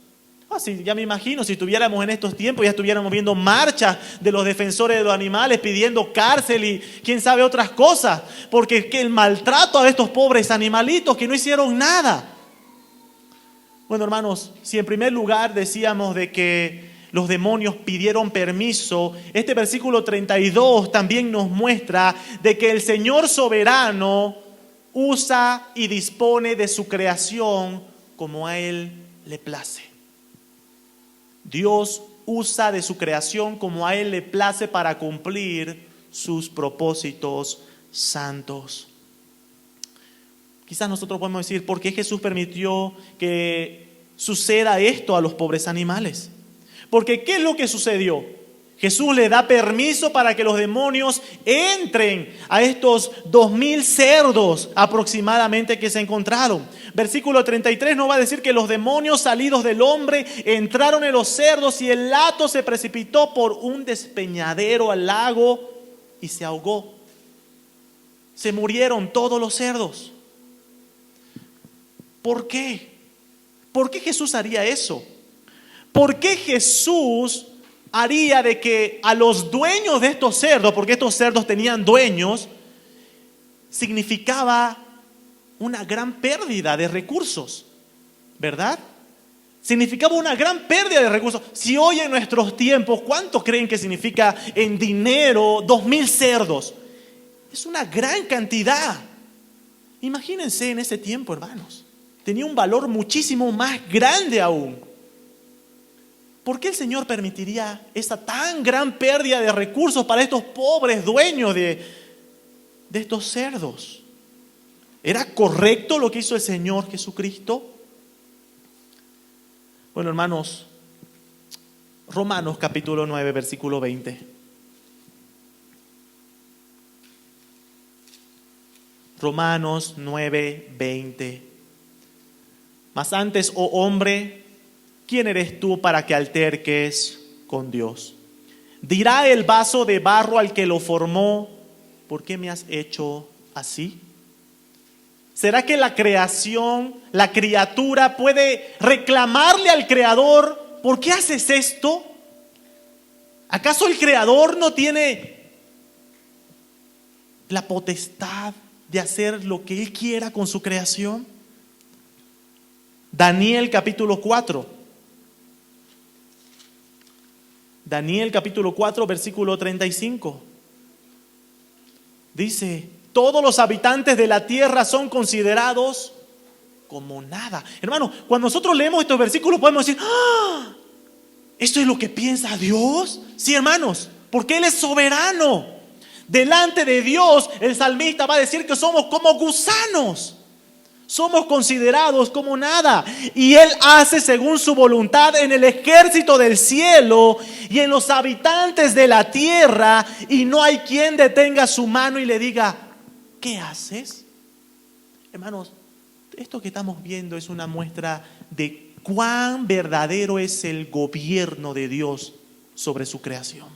Sí, ya me imagino, si estuviéramos en estos tiempos, ya estuviéramos viendo marchas de los defensores de los animales pidiendo cárcel y quién sabe otras cosas, porque es que el maltrato a estos pobres animalitos que no hicieron nada. Bueno, hermanos, si en primer lugar decíamos de que los demonios pidieron permiso, este versículo 32 también nos muestra de que el Señor soberano usa y dispone de su creación como a Él le place. Dios usa de su creación como a Él le place para cumplir sus propósitos santos. Quizás nosotros podemos decir, ¿por qué Jesús permitió que suceda esto a los pobres animales? Porque ¿qué es lo que sucedió? Jesús le da permiso para que los demonios entren a estos 2000 cerdos aproximadamente que se encontraron. Versículo 33 nos va a decir que los demonios salidos del hombre entraron en los cerdos y el hato se precipitó por un despeñadero al lago y se ahogó. Se murieron todos los cerdos. ¿Por qué? ¿Por qué Jesús haría eso? ¿Por qué Jesús haría de que a los dueños de estos cerdos, porque estos cerdos tenían dueños, significaba una gran pérdida de recursos, ¿verdad? Significaba una gran pérdida de recursos. Si hoy en nuestros tiempos, ¿cuánto creen que significa en dinero 2000 cerdos? Es una gran cantidad. Imagínense en ese tiempo, hermanos. Tenía un valor muchísimo más grande aún. ¿Por qué el Señor permitiría esa tan gran pérdida de recursos para estos pobres dueños de estos cerdos? ¿Era correcto lo que hizo el Señor Jesucristo? Bueno, hermanos, Romanos capítulo 9, versículo 20. Romanos 9, 20. Mas antes, oh hombre, ¿quién eres tú para que alterques con Dios? Dirá el vaso de barro al que lo formó, ¿por qué me has hecho así? ¿Será que la creación, la criatura puede reclamarle al Creador, ¿por qué haces esto? ¿Acaso el Creador no tiene la potestad de hacer lo que Él quiera con su creación? Daniel capítulo 4. Daniel capítulo 4, versículo 35. Dice, todos los habitantes de la tierra son considerados como nada. Hermano, cuando nosotros leemos estos versículos podemos decir, ¡ah! ¿Esto es lo que piensa Dios? Sí, hermanos, porque Él es soberano. Delante de Dios, el salmista va a decir que somos como gusanos. Somos considerados como nada. Y Él hace según su voluntad en el ejército del cielo y en los habitantes de la tierra. Y no hay quien detenga su mano y le diga, ¿qué haces? Hermanos, esto que estamos viendo es una muestra de cuán verdadero es el gobierno de Dios sobre su creación.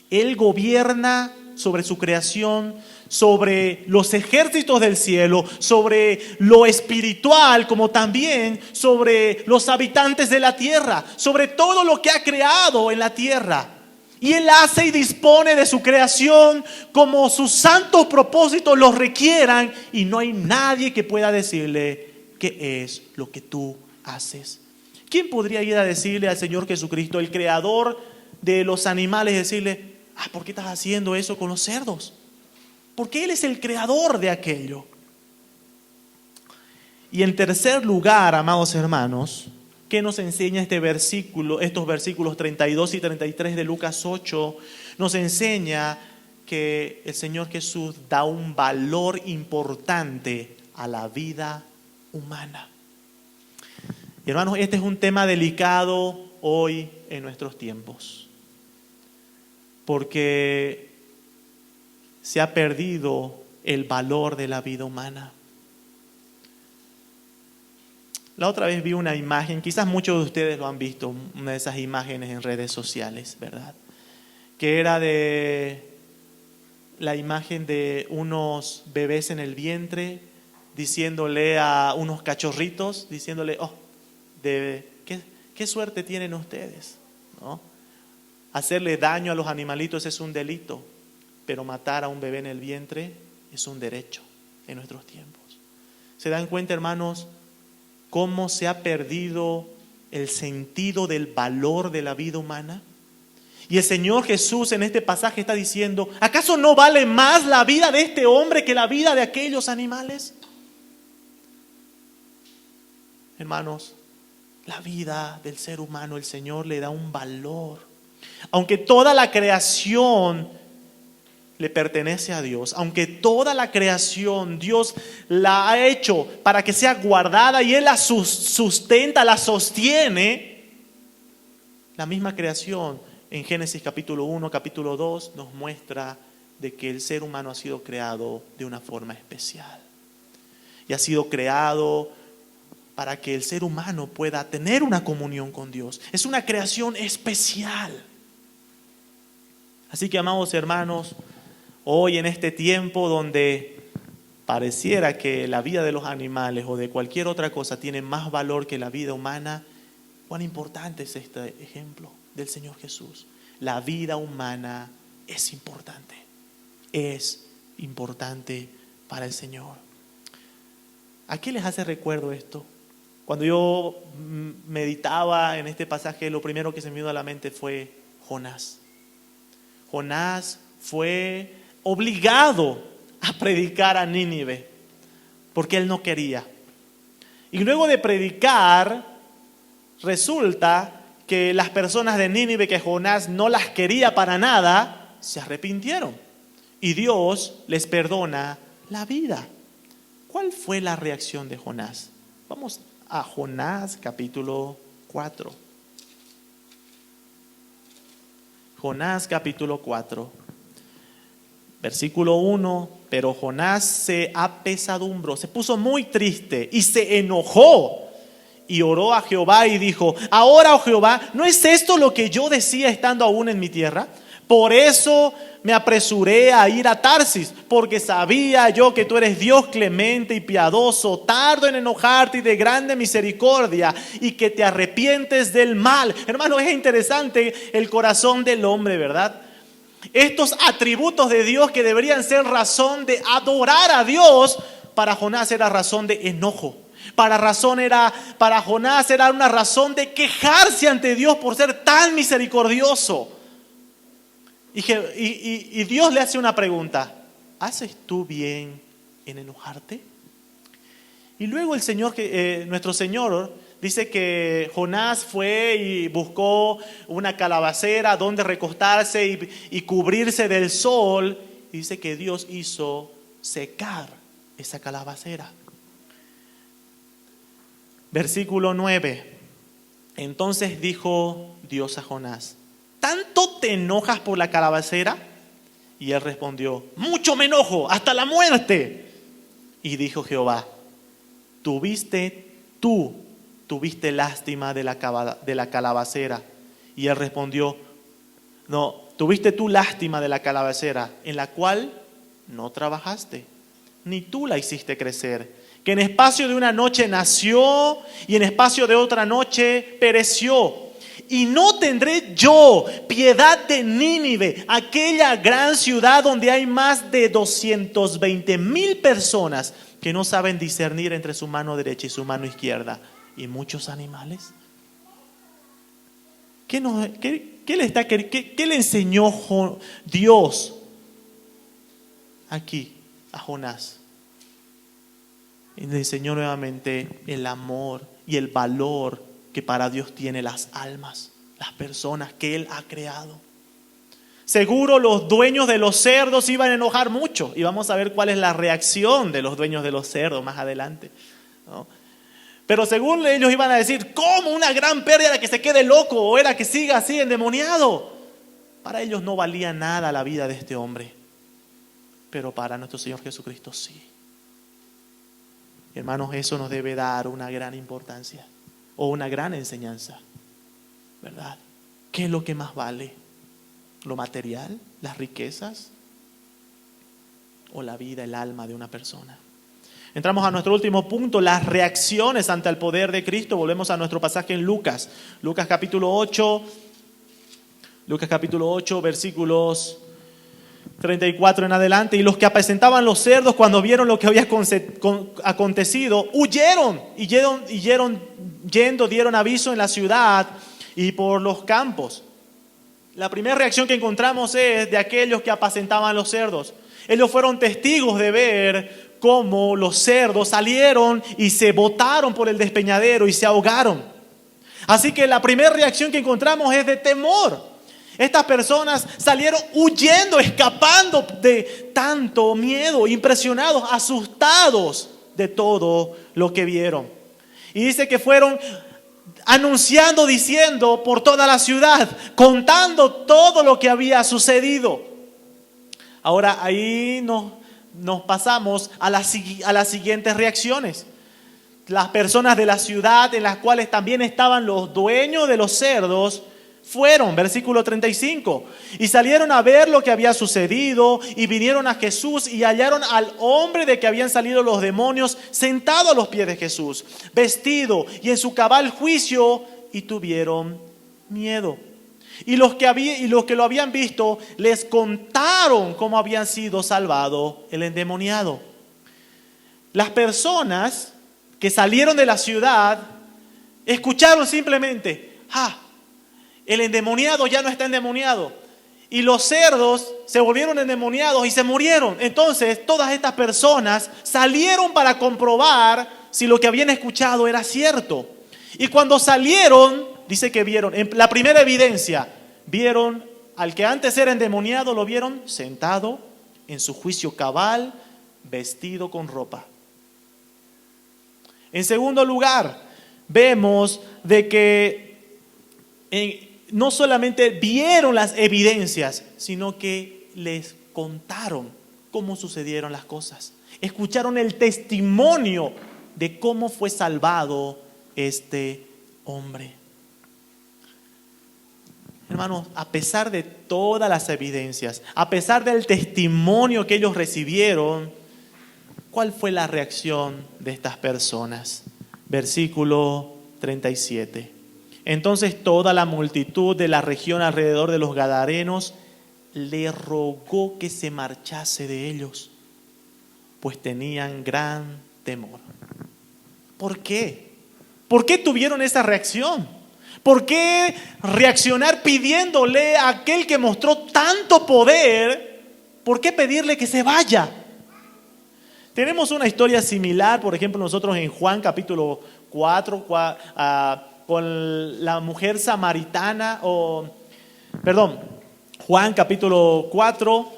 Él gobierna sobre su creación, sobre los ejércitos del cielo, sobre lo espiritual, como también sobre los habitantes de la tierra, sobre todo lo que ha creado en la tierra. Y Él hace y dispone de su creación como sus santos propósitos los requieran, y no hay nadie que pueda decirle qué es lo que tú haces. ¿Quién podría ir a decirle al Señor Jesucristo, el creador de los animales, decirle, ¿por qué estás haciendo eso con los cerdos? Porque Él es el creador de aquello. Y en tercer lugar, amados hermanos, ¿qué nos enseña este versículo, estos versículos 32 y 33 de Lucas 8? Nos enseña que el Señor Jesús da un valor importante a la vida humana. Y hermanos, este es un tema delicado hoy en nuestros tiempos, porque se ha perdido el valor de la vida humana. La otra vez vi una imagen, quizás muchos de ustedes lo han visto, una de esas imágenes en redes sociales, ¿verdad? Que era de la imagen de unos bebés en el vientre, diciéndole a unos cachorritos, diciéndole, ¿qué ¿Qué suerte tienen ustedes? ¿No? Hacerle daño a los animalitos es un delito, pero matar a un bebé en el vientre es un derecho en nuestros tiempos. ¿Se dan cuenta, hermanos, cómo se ha perdido el sentido del valor de la vida humana? Y el Señor Jesús en este pasaje está diciendo, ¿acaso no vale más la vida de este hombre que la vida de aquellos animales? Hermanos, la vida del ser humano, el Señor le da un valor. Aunque toda la creación le pertenece a Dios, aunque toda la creación Dios la ha hecho para que sea guardada y Él la sustenta, la sostiene, la misma creación en Génesis capítulo 1, capítulo 2 nos muestra de que el ser humano ha sido creado de una forma especial. Y ha sido creado para que el ser humano pueda tener una comunión con Dios. Es una creación especial. Así que, amados hermanos, hoy en este tiempo donde pareciera que la vida de los animales o de cualquier otra cosa tiene más valor que la vida humana, cuán importante es este ejemplo del Señor Jesús. La vida humana es importante para el Señor. ¿A qué les hace recuerdo esto? Cuando yo meditaba en este pasaje, lo primero que se me vino a la mente fue Jonás. Jonás fue obligado a predicar a Nínive porque él no quería. Y luego de predicar, resulta que las personas de Nínive, que Jonás no las quería para nada, se arrepintieron. Y Dios les perdona la vida. ¿Cuál fue la reacción de Jonás? Vamos a Jonás capítulo 4. Jonás capítulo 4, versículo 1. Pero Jonás se apesadumbró, se puso muy triste y se enojó. Y oró a Jehová y dijo: ahora, oh Jehová, ¿no es esto lo que yo decía estando aún en mi tierra? Por eso me apresuré a ir a Tarsis, porque sabía yo que tú eres Dios clemente y piadoso, tardo en enojarte y de grande misericordia, y que te arrepientes del mal. Hermano, es interesante el corazón del hombre, ¿verdad? Estos atributos de Dios que deberían ser razón de adorar a Dios, para Jonás era razón de enojo. Para Jonás era una razón de quejarse ante Dios por ser tan misericordioso. Y Dios le hace una pregunta: ¿haces tú bien en enojarte? Y luego nuestro Señor dice que Jonás fue y buscó una calabacera donde recostarse y cubrirse del sol. Y dice que Dios hizo secar esa calabacera. Versículo 9. Entonces dijo Dios a Jonás: ¿tanto te enojas por la calabacera? Y él respondió: mucho me enojo, hasta la muerte. Y dijo Jehová: ¿Tuviste lástima de la calabacera? Y él respondió: no, tuviste tú lástima de la calabacera, en la cual no trabajaste, ni tú la hiciste crecer, que en espacio de una noche nació y en espacio de otra noche pereció. Y no tendré yo piedad de Nínive, aquella gran ciudad donde hay más de 220,000 personas que no saben discernir entre su mano derecha y su mano izquierda, y muchos animales. ¿Qué le enseñó Dios aquí a Jonás? Y le enseñó nuevamente el amor y el valor que para Dios tiene las almas, las personas que Él ha creado. Seguro los dueños de los cerdos iban a enojar mucho, y vamos a ver cuál es la reacción de los dueños de los cerdos más adelante, ¿no? Pero según ellos iban a decir: ¿cómo una gran pérdida era que se quede loco o era que siga así endemoniado? Para ellos no valía nada la vida de este hombre, pero para nuestro Señor Jesucristo sí. Hermanos, eso nos debe dar una gran importancia o una gran enseñanza, ¿verdad? ¿Qué es lo que más vale? ¿Lo material? ¿Las riquezas? ¿O la vida, el alma de una persona? Entramos a nuestro último punto, las reacciones ante el poder de Cristo. Volvemos a nuestro pasaje en Lucas. Lucas capítulo 8, versículos 34 en adelante. Y los que apacentaban los cerdos, cuando vieron lo que había acontecido, huyeron y dieron aviso en la ciudad y por los campos. La primera reacción que encontramos es de aquellos que apacentaban los cerdos. Ellos fueron testigos de ver cómo los cerdos salieron y se botaron por el despeñadero y se ahogaron. Así que la primera reacción que encontramos es de temor. Estas personas salieron huyendo, escapando de tanto miedo, impresionados, asustados de todo lo que vieron. Y dice que fueron anunciando, diciendo por toda la ciudad, contando todo lo que había sucedido. Ahora ahí nos pasamos a las siguientes reacciones. Las personas de la ciudad, en las cuales también estaban los dueños de los cerdos, fueron, versículo 35, y salieron a ver lo que había sucedido, y vinieron a Jesús y hallaron al hombre de que habían salido los demonios sentado a los pies de Jesús, vestido y en su cabal juicio, y tuvieron miedo. Y los que lo habían visto les contaron cómo habían sido salvado el endemoniado. Las personas que salieron de la ciudad escucharon simplemente, el endemoniado ya no está endemoniado. Y los cerdos se volvieron endemoniados y se murieron. Entonces todas estas personas salieron para comprobar si lo que habían escuchado era cierto. Y cuando salieron, dice que vieron, en la primera evidencia, vieron al que antes era endemoniado, lo vieron sentado en su juicio cabal, vestido con ropa. En segundo lugar, vemos de que no solamente vieron las evidencias, sino que les contaron cómo sucedieron las cosas. Escucharon el testimonio de cómo fue salvado este hombre. Hermanos, a pesar de todas las evidencias, a pesar del testimonio que ellos recibieron, ¿cuál fue la reacción de estas personas? Versículo 37. Entonces toda la multitud de la región alrededor de los Gadarenos le rogó que se marchase de ellos, pues tenían gran temor. ¿Por qué? ¿Por qué tuvieron esa reacción? ¿Por qué reaccionar pidiéndole a aquel que mostró tanto poder? ¿Por qué pedirle que se vaya? Tenemos una historia similar, por ejemplo, nosotros en Juan capítulo 4, con la mujer samaritana, Juan capítulo 4,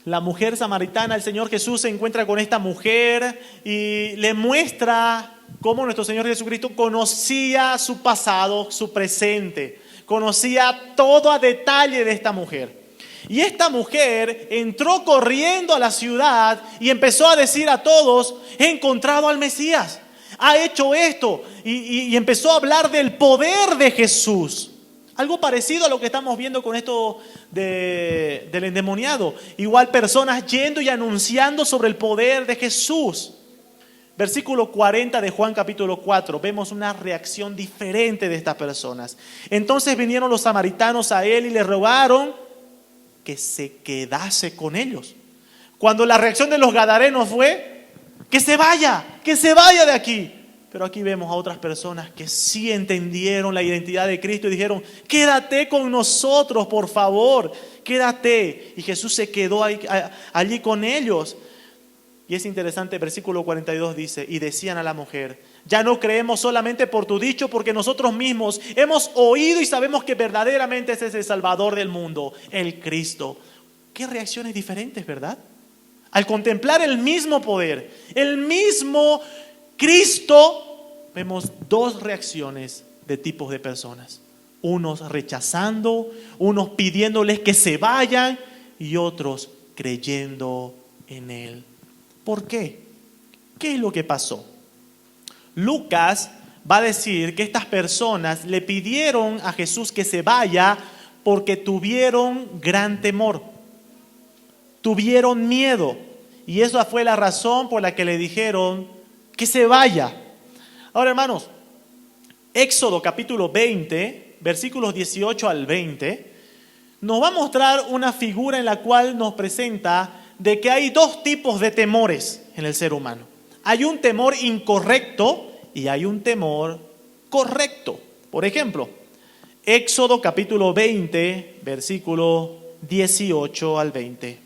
la mujer samaritana, el Señor Jesús se encuentra con esta mujer y le muestra cómo nuestro Señor Jesucristo conocía su pasado, su presente, conocía todo a detalle de esta mujer. Y esta mujer entró corriendo a la ciudad y empezó a decir a todos, he encontrado al Mesías, ha hecho esto, y empezó a hablar del poder de Jesús. Algo parecido a lo que estamos viendo con esto del endemoniado. Igual personas yendo y anunciando sobre el poder de Jesús. Versículo 40 de Juan capítulo 4, vemos una reacción diferente de estas personas. Entonces vinieron los samaritanos a él y le rogaron que se quedase con ellos. Cuando la reacción de los gadarenos fue, que se vaya de aquí. Pero aquí vemos a otras personas que sí entendieron la identidad de Cristo y dijeron, quédate con nosotros, por favor, quédate. Y Jesús se quedó allí con ellos. Y es interesante, versículo 42 dice, y decían a la mujer, ya no creemos solamente por tu dicho, porque nosotros mismos hemos oído y sabemos que verdaderamente ese es el Salvador del mundo, el Cristo. Qué reacciones diferentes, ¿verdad? Al contemplar el mismo poder, el mismo Cristo, vemos dos reacciones de tipos de personas. Unos rechazando, unos pidiéndoles que se vayan y otros creyendo en Él. ¿Por qué? ¿Qué es lo que pasó? Lucas va a decir que estas personas le pidieron a Jesús que se vaya porque tuvieron gran temor. tuvieron miedo. Y esa fue la razón por la que le dijeron que se vaya. Ahora, hermanos, Éxodo capítulo 20, versículos 18 al 20, nos va a mostrar una figura en la cual nos presenta de que hay dos tipos de temores en el ser humano. Hay un temor incorrecto y hay un temor correcto. Por ejemplo, Éxodo capítulo 20, versículo 18 al 20.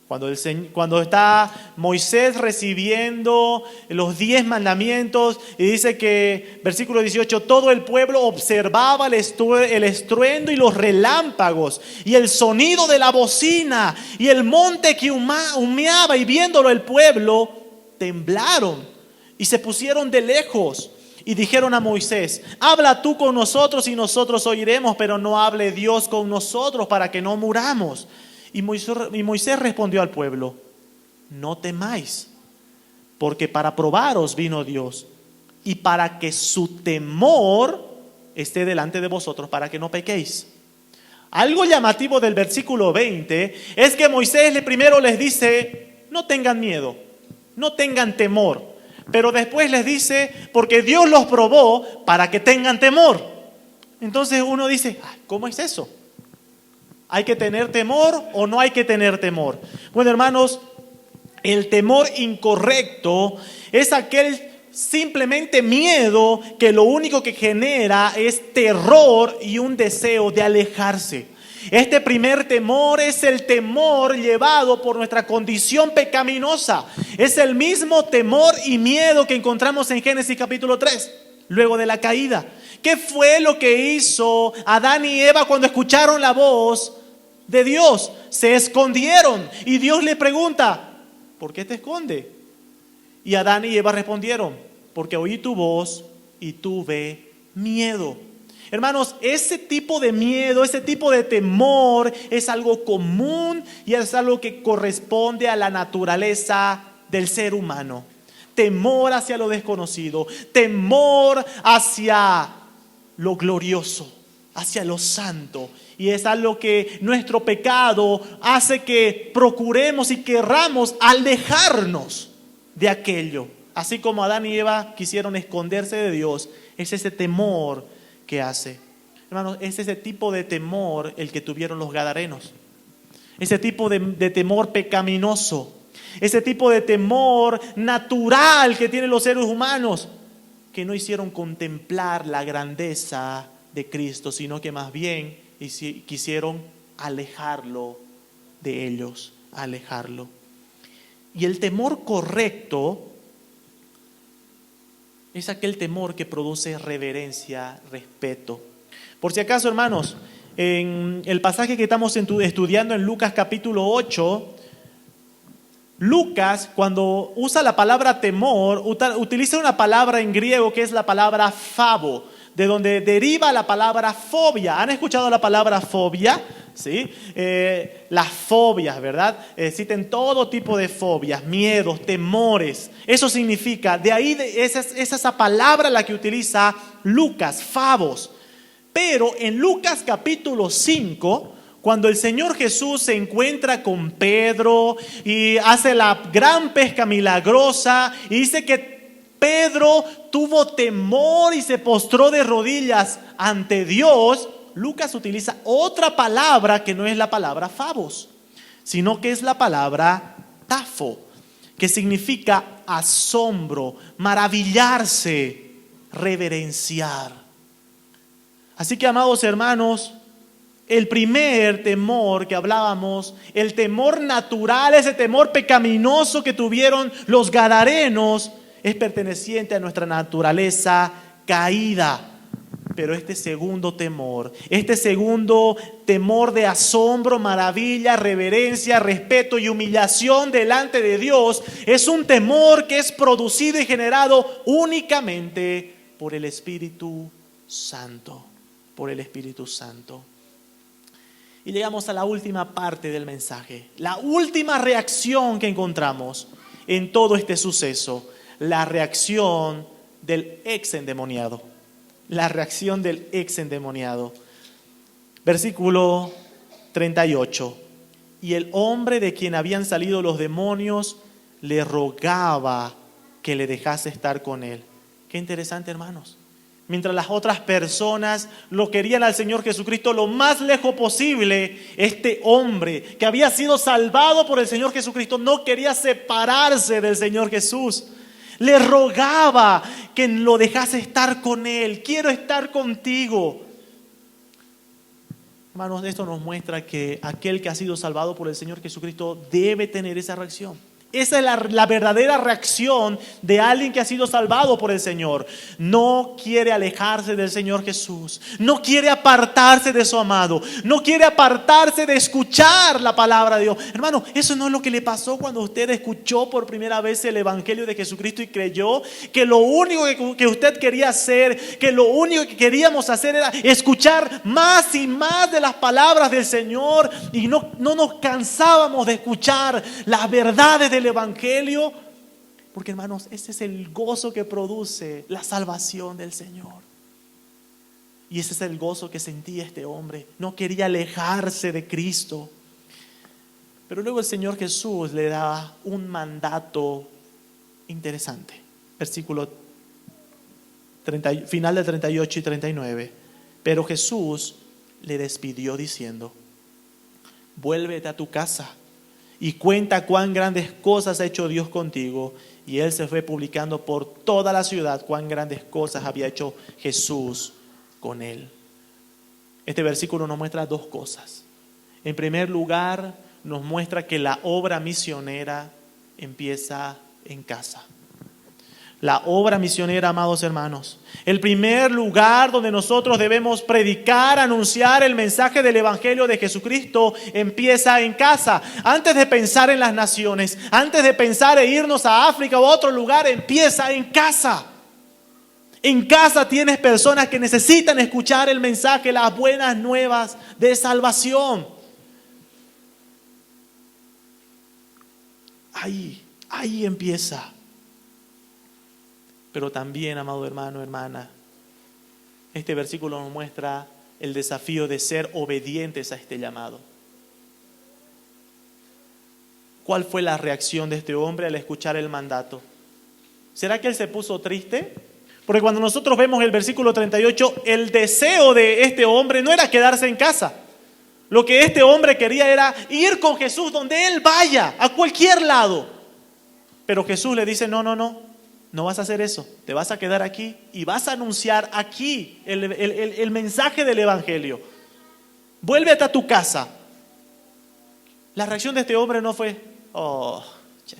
Cuando está Moisés recibiendo los 10 mandamientos y dice que, versículo 18, todo el pueblo observaba el estruendo y los relámpagos y el sonido de la bocina y el monte que humeaba, y viéndolo el pueblo temblaron y se pusieron de lejos y dijeron a Moisés: habla tú con nosotros y nosotros oiremos, pero no hable Dios con nosotros para que no muramos. Y Moisés respondió al pueblo: no temáis, porque para probaros vino Dios, y para que su temor esté delante de vosotros, para que no pequéis. Algo llamativo del versículo 20 es que Moisés primero les dice: no tengan miedo, no tengan temor. Pero después les dice: porque Dios los probó para que tengan temor. Entonces uno dice: ¿cómo es eso? ¿Hay que tener temor o no hay que tener temor? Bueno, hermanos, el temor incorrecto es aquel simplemente miedo que lo único que genera es terror y un deseo de alejarse. Este primer temor es el temor llevado por nuestra condición pecaminosa. Es el mismo temor y miedo que encontramos en Génesis capítulo 3, luego de la caída. ¿Qué fue lo que hizo Adán y Eva cuando escucharon la voz de Dios? Se escondieron y Dios le pregunta: ¿por qué te escondes? Y Adán y Eva respondieron: porque oí tu voz y tuve miedo. Hermanos, ese tipo de miedo, ese tipo de temor es algo común y es algo que corresponde a la naturaleza del ser humano. Temor hacia lo desconocido, temor hacia lo glorioso, hacia lo santo. Y es algo que nuestro pecado hace que procuremos y querramos alejarnos de aquello. Así como Adán y Eva quisieron esconderse de Dios, es ese temor que hace. Hermanos, es ese tipo de temor el que tuvieron los gadarenos. Ese tipo de temor pecaminoso. Ese tipo de temor natural que tienen los seres humanos, que no hicieron contemplar la grandeza de Cristo, sino que más bien quisieron alejarlo de ellos, alejarlo. Y el temor correcto es aquel temor que produce reverencia, respeto. Por si acaso, hermanos, en el pasaje que estamos estudiando en Lucas capítulo 8, Lucas, cuando usa la palabra temor, utiliza una palabra en griego que es la palabra phabo, de donde deriva la palabra fobia. ¿Han escuchado la palabra fobia? ¿Sí? Las fobias, ¿verdad? Existen todo tipo de fobias, miedos, temores. Eso significa, de ahí es esa palabra la que utiliza Lucas, phobos. Pero en Lucas capítulo 5, cuando el Señor Jesús se encuentra con Pedro y hace la gran pesca milagrosa y dice que Pedro tuvo temor y se postró de rodillas ante Dios, Lucas utiliza otra palabra que no es la palabra phobos, sino que es la palabra tafo, que significa asombro, maravillarse, reverenciar. Así que, amados hermanos, el primer temor que hablábamos, el temor natural, ese temor pecaminoso que tuvieron los gadarenos, es perteneciente a nuestra naturaleza caída. Pero este segundo temor de asombro, maravilla, reverencia, respeto y humillación delante de Dios, es un temor que es producido y generado únicamente por el Espíritu Santo. Por el Espíritu Santo. Y llegamos a la última parte del mensaje, la última reacción que encontramos en todo este suceso, la reacción del ex endemoniado. La reacción del ex endemoniado. Versículo 38. Y el hombre de quien habían salido los demonios le rogaba que le dejase estar con él. Qué interesante, hermanos. Mientras las otras personas lo querían al Señor Jesucristo lo más lejos posible, este hombre que había sido salvado por el Señor Jesucristo no quería separarse del Señor Jesús. Le rogaba que lo dejase estar con él. Quiero estar contigo. Hermanos, esto nos muestra que aquel que ha sido salvado por el Señor Jesucristo debe tener esa reacción. Esa es la verdadera reacción de alguien que ha sido salvado por el Señor. No quiere alejarse del Señor Jesús. No quiere apartarse de su amado. No quiere apartarse de escuchar la palabra de Dios. Hermano, eso no es lo que le pasó cuando usted escuchó por primera vez el Evangelio de Jesucristo y creyó que lo único que usted quería hacer, que lo único que queríamos hacer era escuchar más y más de las palabras del Señor y no nos cansábamos de escuchar las verdades del Evangelio, porque hermanos, ese es el gozo que produce la salvación del Señor. Y ese es el gozo que sentía este hombre. No quería alejarse de Cristo. Pero luego el Señor Jesús le da un mandato interesante. Versículo 30, final del 38 y 39. Pero Jesús le despidió diciendo: vuélvete a tu casa y cuenta cuán grandes cosas ha hecho Dios contigo. Y él se fue publicando por toda la ciudad cuán grandes cosas había hecho Jesús con él. Este versículo nos muestra dos cosas. En primer lugar, nos muestra que la obra misionera empieza en casa. La obra misionera, amados hermanos, el primer lugar donde nosotros debemos predicar, anunciar el mensaje del Evangelio de Jesucristo empieza en casa. Antes de pensar en las naciones, antes de pensar en irnos a África o a otro lugar, empieza en casa. En casa tienes personas que necesitan escuchar el mensaje, las buenas nuevas de salvación. Ahí empieza. Pero también, amado hermano, hermana, este versículo nos muestra el desafío de ser obedientes a este llamado. ¿Cuál fue la reacción de este hombre al escuchar el mandato? ¿Será que él se puso triste? Porque cuando nosotros vemos el versículo 38, el deseo de este hombre no era quedarse en casa. Lo que este hombre quería era ir con Jesús donde él vaya, a cualquier lado. Pero Jesús le dice: no vas a hacer eso, te vas a quedar aquí y vas a anunciar aquí el mensaje del Evangelio. Vuélvete a tu casa. La reacción de este hombre no fue: oh,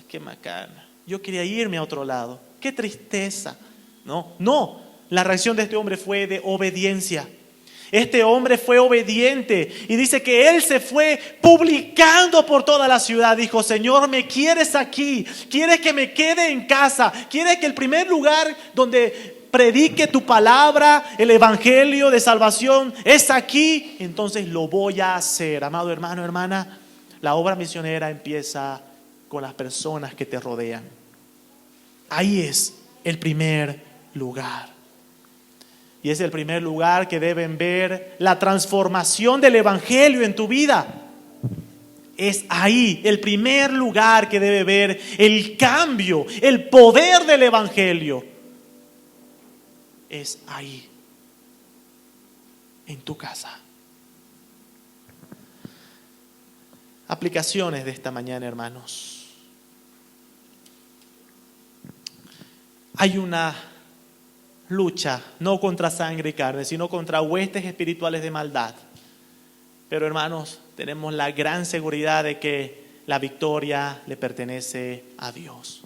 qué macana, yo quería irme a otro lado, qué tristeza. No, la reacción de este hombre fue de obediencia. Este hombre fue obediente y dice que él se fue publicando por toda la ciudad. Dijo: Señor, ¿me quieres aquí? ¿Quieres que me quede en casa? ¿Quieres que el primer lugar donde predique tu palabra, el Evangelio de salvación, es aquí? Entonces lo voy a hacer. Amado hermano, hermana, la obra misionera empieza con las personas que te rodean. Ahí es el primer lugar. Y es el primer lugar que deben ver la transformación del Evangelio en tu vida. Es ahí el primer lugar que debe ver el cambio, el poder del Evangelio. Es ahí, en tu casa. Aplicaciones de esta mañana, hermanos. Hay una lucha, no contra sangre y carne, sino contra huestes espirituales de maldad. Pero hermanos, tenemos la gran seguridad de que la victoria le pertenece a Dios.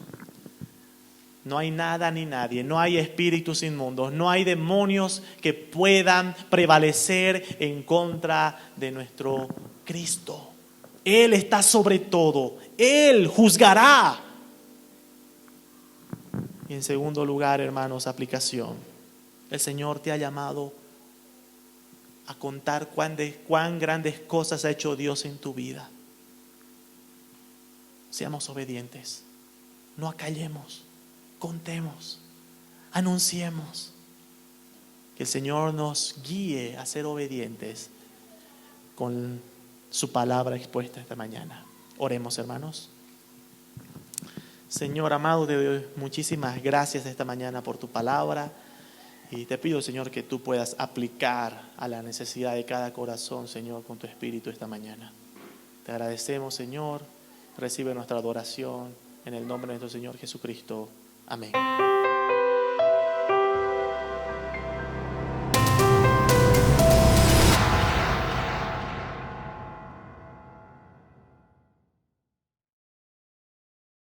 No hay nada ni nadie, no hay espíritus inmundos, no hay demonios que puedan prevalecer en contra de nuestro Cristo. Él está sobre todo, Él juzgará. Y en segundo lugar, hermanos, aplicación. El Señor te ha llamado a contar cuán grandes cosas ha hecho Dios en tu vida. Seamos obedientes, no acallemos, contemos, anunciemos. Que el Señor nos guíe a ser obedientes con su palabra expuesta esta mañana. Oremos, hermanos. Señor amado, te doy muchísimas gracias esta mañana por tu palabra. Y te pido, Señor, que tú puedas aplicar a la necesidad de cada corazón, Señor, con tu Espíritu esta mañana. Te agradecemos, Señor. Recibe nuestra adoración en el nombre de nuestro Señor Jesucristo. Amén.